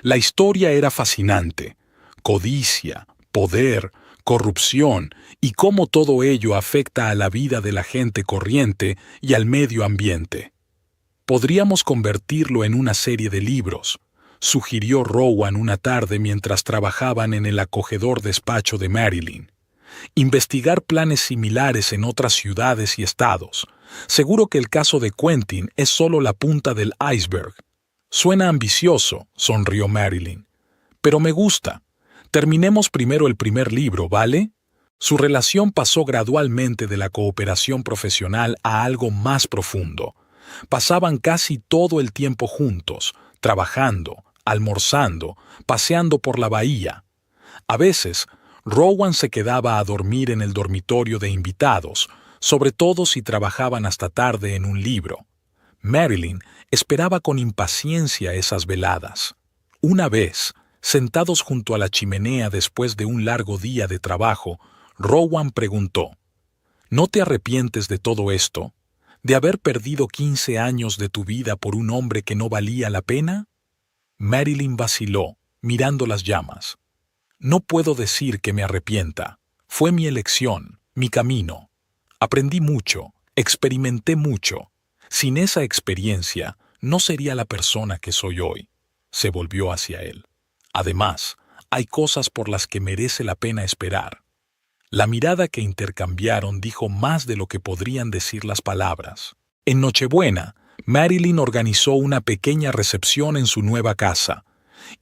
La historia era fascinante: codicia, poder, corrupción y cómo todo ello afecta a la vida de la gente corriente y al medio ambiente. Podríamos convertirlo en una serie de libros, sugirió Rowan una tarde mientras trabajaban en el acogedor despacho de Marilyn. Investigar planes similares en otras ciudades y estados. Seguro que el caso de Quentin es solo la punta del iceberg. Suena ambicioso, sonrió Marilyn. Pero me gusta. Terminemos primero el primer libro, ¿vale? Su relación pasó gradualmente de la cooperación profesional a algo más profundo. Pasaban casi todo el tiempo juntos, trabajando, almorzando, paseando por la bahía. A veces, Rowan se quedaba a dormir en el dormitorio de invitados, sobre todo si trabajaban hasta tarde en un libro. Marilyn esperaba con impaciencia esas veladas. Una vez, sentados junto a la chimenea después de un largo día de trabajo, Rowan preguntó: ¿No te arrepientes de todo esto? ¿De haber perdido 15 años de tu vida por un hombre que no valía la pena? Marilyn vaciló, mirando las llamas. No puedo decir que me arrepienta. Fue mi elección, mi camino. Aprendí mucho, experimenté mucho. Sin esa experiencia, no sería la persona que soy hoy. Se volvió hacia él. Además, hay cosas por las que merece la pena esperar. La mirada que intercambiaron dijo más de lo que podrían decir las palabras. En Nochebuena, Marilyn organizó una pequeña recepción en su nueva casa.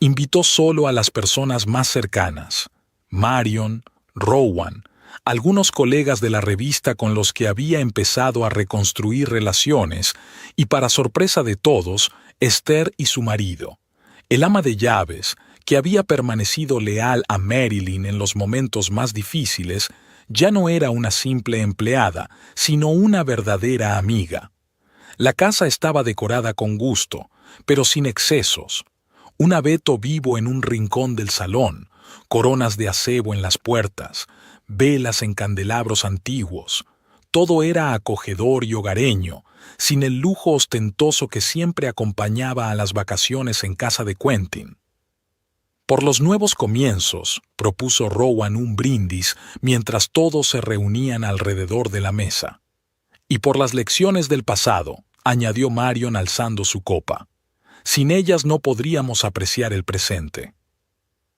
Invitó solo a las personas más cercanas: Marion, Rowan, algunos colegas de la revista con los que había empezado a reconstruir relaciones y, para sorpresa de todos, Esther y su marido. El ama de llaves, que había permanecido leal a Marilyn en los momentos más difíciles, ya no era una simple empleada, sino una verdadera amiga. La casa estaba decorada con gusto, pero sin excesos. Un abeto vivo en un rincón del salón, coronas de acebo en las puertas, velas en candelabros antiguos. Todo era acogedor y hogareño, sin el lujo ostentoso que siempre acompañaba a las vacaciones en casa de Quentin. Por los nuevos comienzos, propuso Rowan un brindis mientras todos se reunían alrededor de la mesa. Y por las lecciones del pasado, añadió Marion alzando su copa. Sin ellas no podríamos apreciar el presente.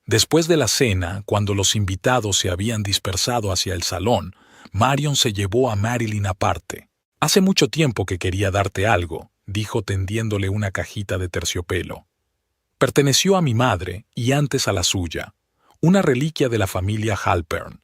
Después de la cena, cuando los invitados se habían dispersado hacia el salón, Marion se llevó a Marilyn aparte. «Hace mucho tiempo que quería darte algo», dijo tendiéndole una cajita de terciopelo. Perteneció a mi madre y antes a la suya, una reliquia de la familia Halpern.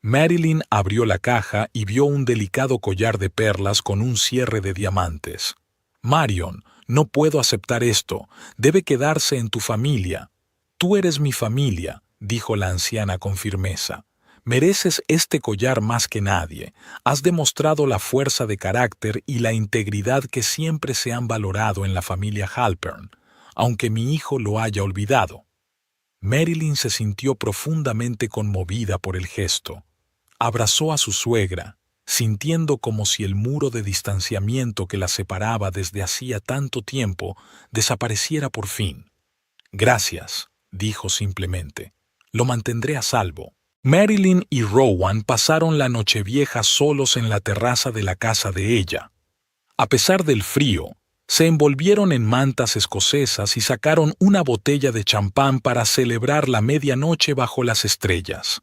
Marilyn abrió la caja y vio un delicado collar de perlas con un cierre de diamantes. «Marion, no puedo aceptar esto. Debe quedarse en tu familia». «Tú eres mi familia», dijo la anciana con firmeza. «Mereces este collar más que nadie. Has demostrado la fuerza de carácter y la integridad que siempre se han valorado en la familia Halpern, aunque mi hijo lo haya olvidado». Marilyn se sintió profundamente conmovida por el gesto. Abrazó a su suegra, sintiendo como si el muro de distanciamiento que la separaba desde hacía tanto tiempo desapareciera por fin. «Gracias», dijo simplemente. «Lo mantendré a salvo». Marilyn y Rowan pasaron la Nochevieja solos en la terraza de la casa de ella. A pesar del frío, se envolvieron en mantas escocesas y sacaron una botella de champán para celebrar la medianoche bajo las estrellas.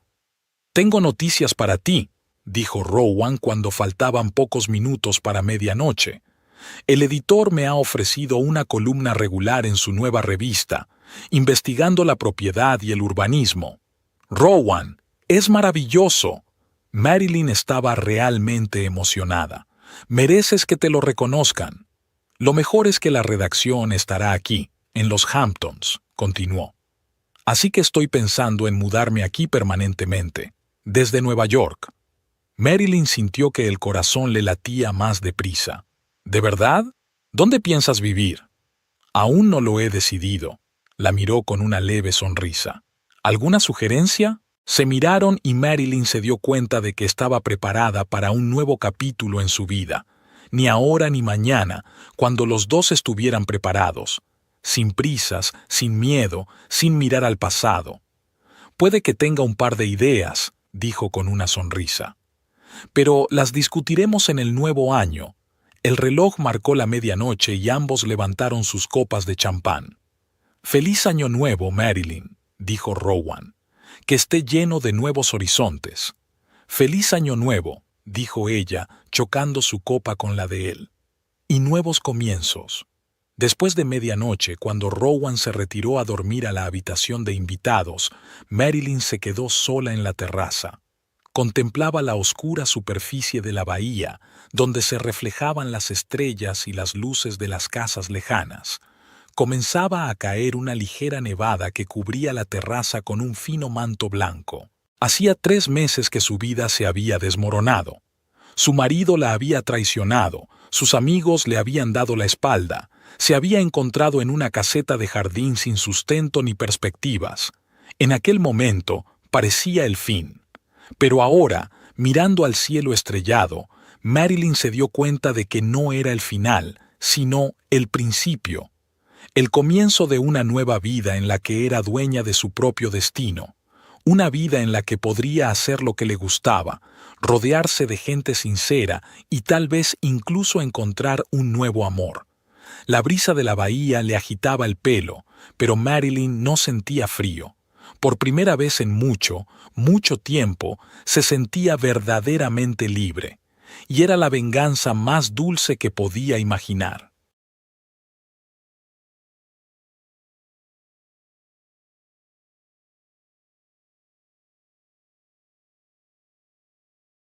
«Tengo noticias para ti», dijo Rowan cuando faltaban pocos minutos para medianoche. El editor me ha ofrecido una columna regular en su nueva revista, investigando la propiedad y el urbanismo. Rowan, es maravilloso. Marilyn estaba realmente emocionada. Mereces que te lo reconozcan. Lo mejor es que la redacción estará aquí, en los Hamptons, continuó. Así que estoy pensando en mudarme aquí permanentemente, desde Nueva York. Marilyn sintió que el corazón le latía más deprisa. ¿De verdad? ¿Dónde piensas vivir? Aún no lo he decidido. La miró con una leve sonrisa. ¿Alguna sugerencia? Se miraron y Marilyn se dio cuenta de que estaba preparada para un nuevo capítulo en su vida. Ni ahora ni mañana, cuando los dos estuvieran preparados. Sin prisas, sin miedo, sin mirar al pasado. Puede que tenga un par de ideas, dijo con una sonrisa. Pero las discutiremos en el nuevo año. El reloj marcó la medianoche y ambos levantaron sus copas de champán. «Feliz año nuevo, Marilyn», dijo Rowan. «Que esté lleno de nuevos horizontes». «Feliz año nuevo», dijo ella, chocando su copa con la de él. «Y nuevos comienzos». Después de medianoche, cuando Rowan se retiró a dormir a la habitación de invitados, Marilyn se quedó sola en la terraza. Contemplaba la oscura superficie de la bahía, donde se reflejaban las estrellas y las luces de las casas lejanas. Comenzaba a caer una ligera nevada que cubría la terraza con un fino manto blanco. Hacía 3 meses que su vida se había desmoronado. Su marido la había traicionado, sus amigos le habían dado la espalda, se había encontrado en una caseta de jardín sin sustento ni perspectivas. En aquel momento parecía el fin. Pero ahora, mirando al cielo estrellado, Marilyn se dio cuenta de que no era el final, sino el principio. El comienzo de una nueva vida en la que era dueña de su propio destino. Una vida en la que podría hacer lo que le gustaba, rodearse de gente sincera y tal vez incluso encontrar un nuevo amor. La brisa de la bahía le agitaba el pelo, pero Marilyn no sentía frío. Por primera vez en mucho, mucho tiempo, se sentía verdaderamente libre, y era la venganza más dulce que podía imaginar.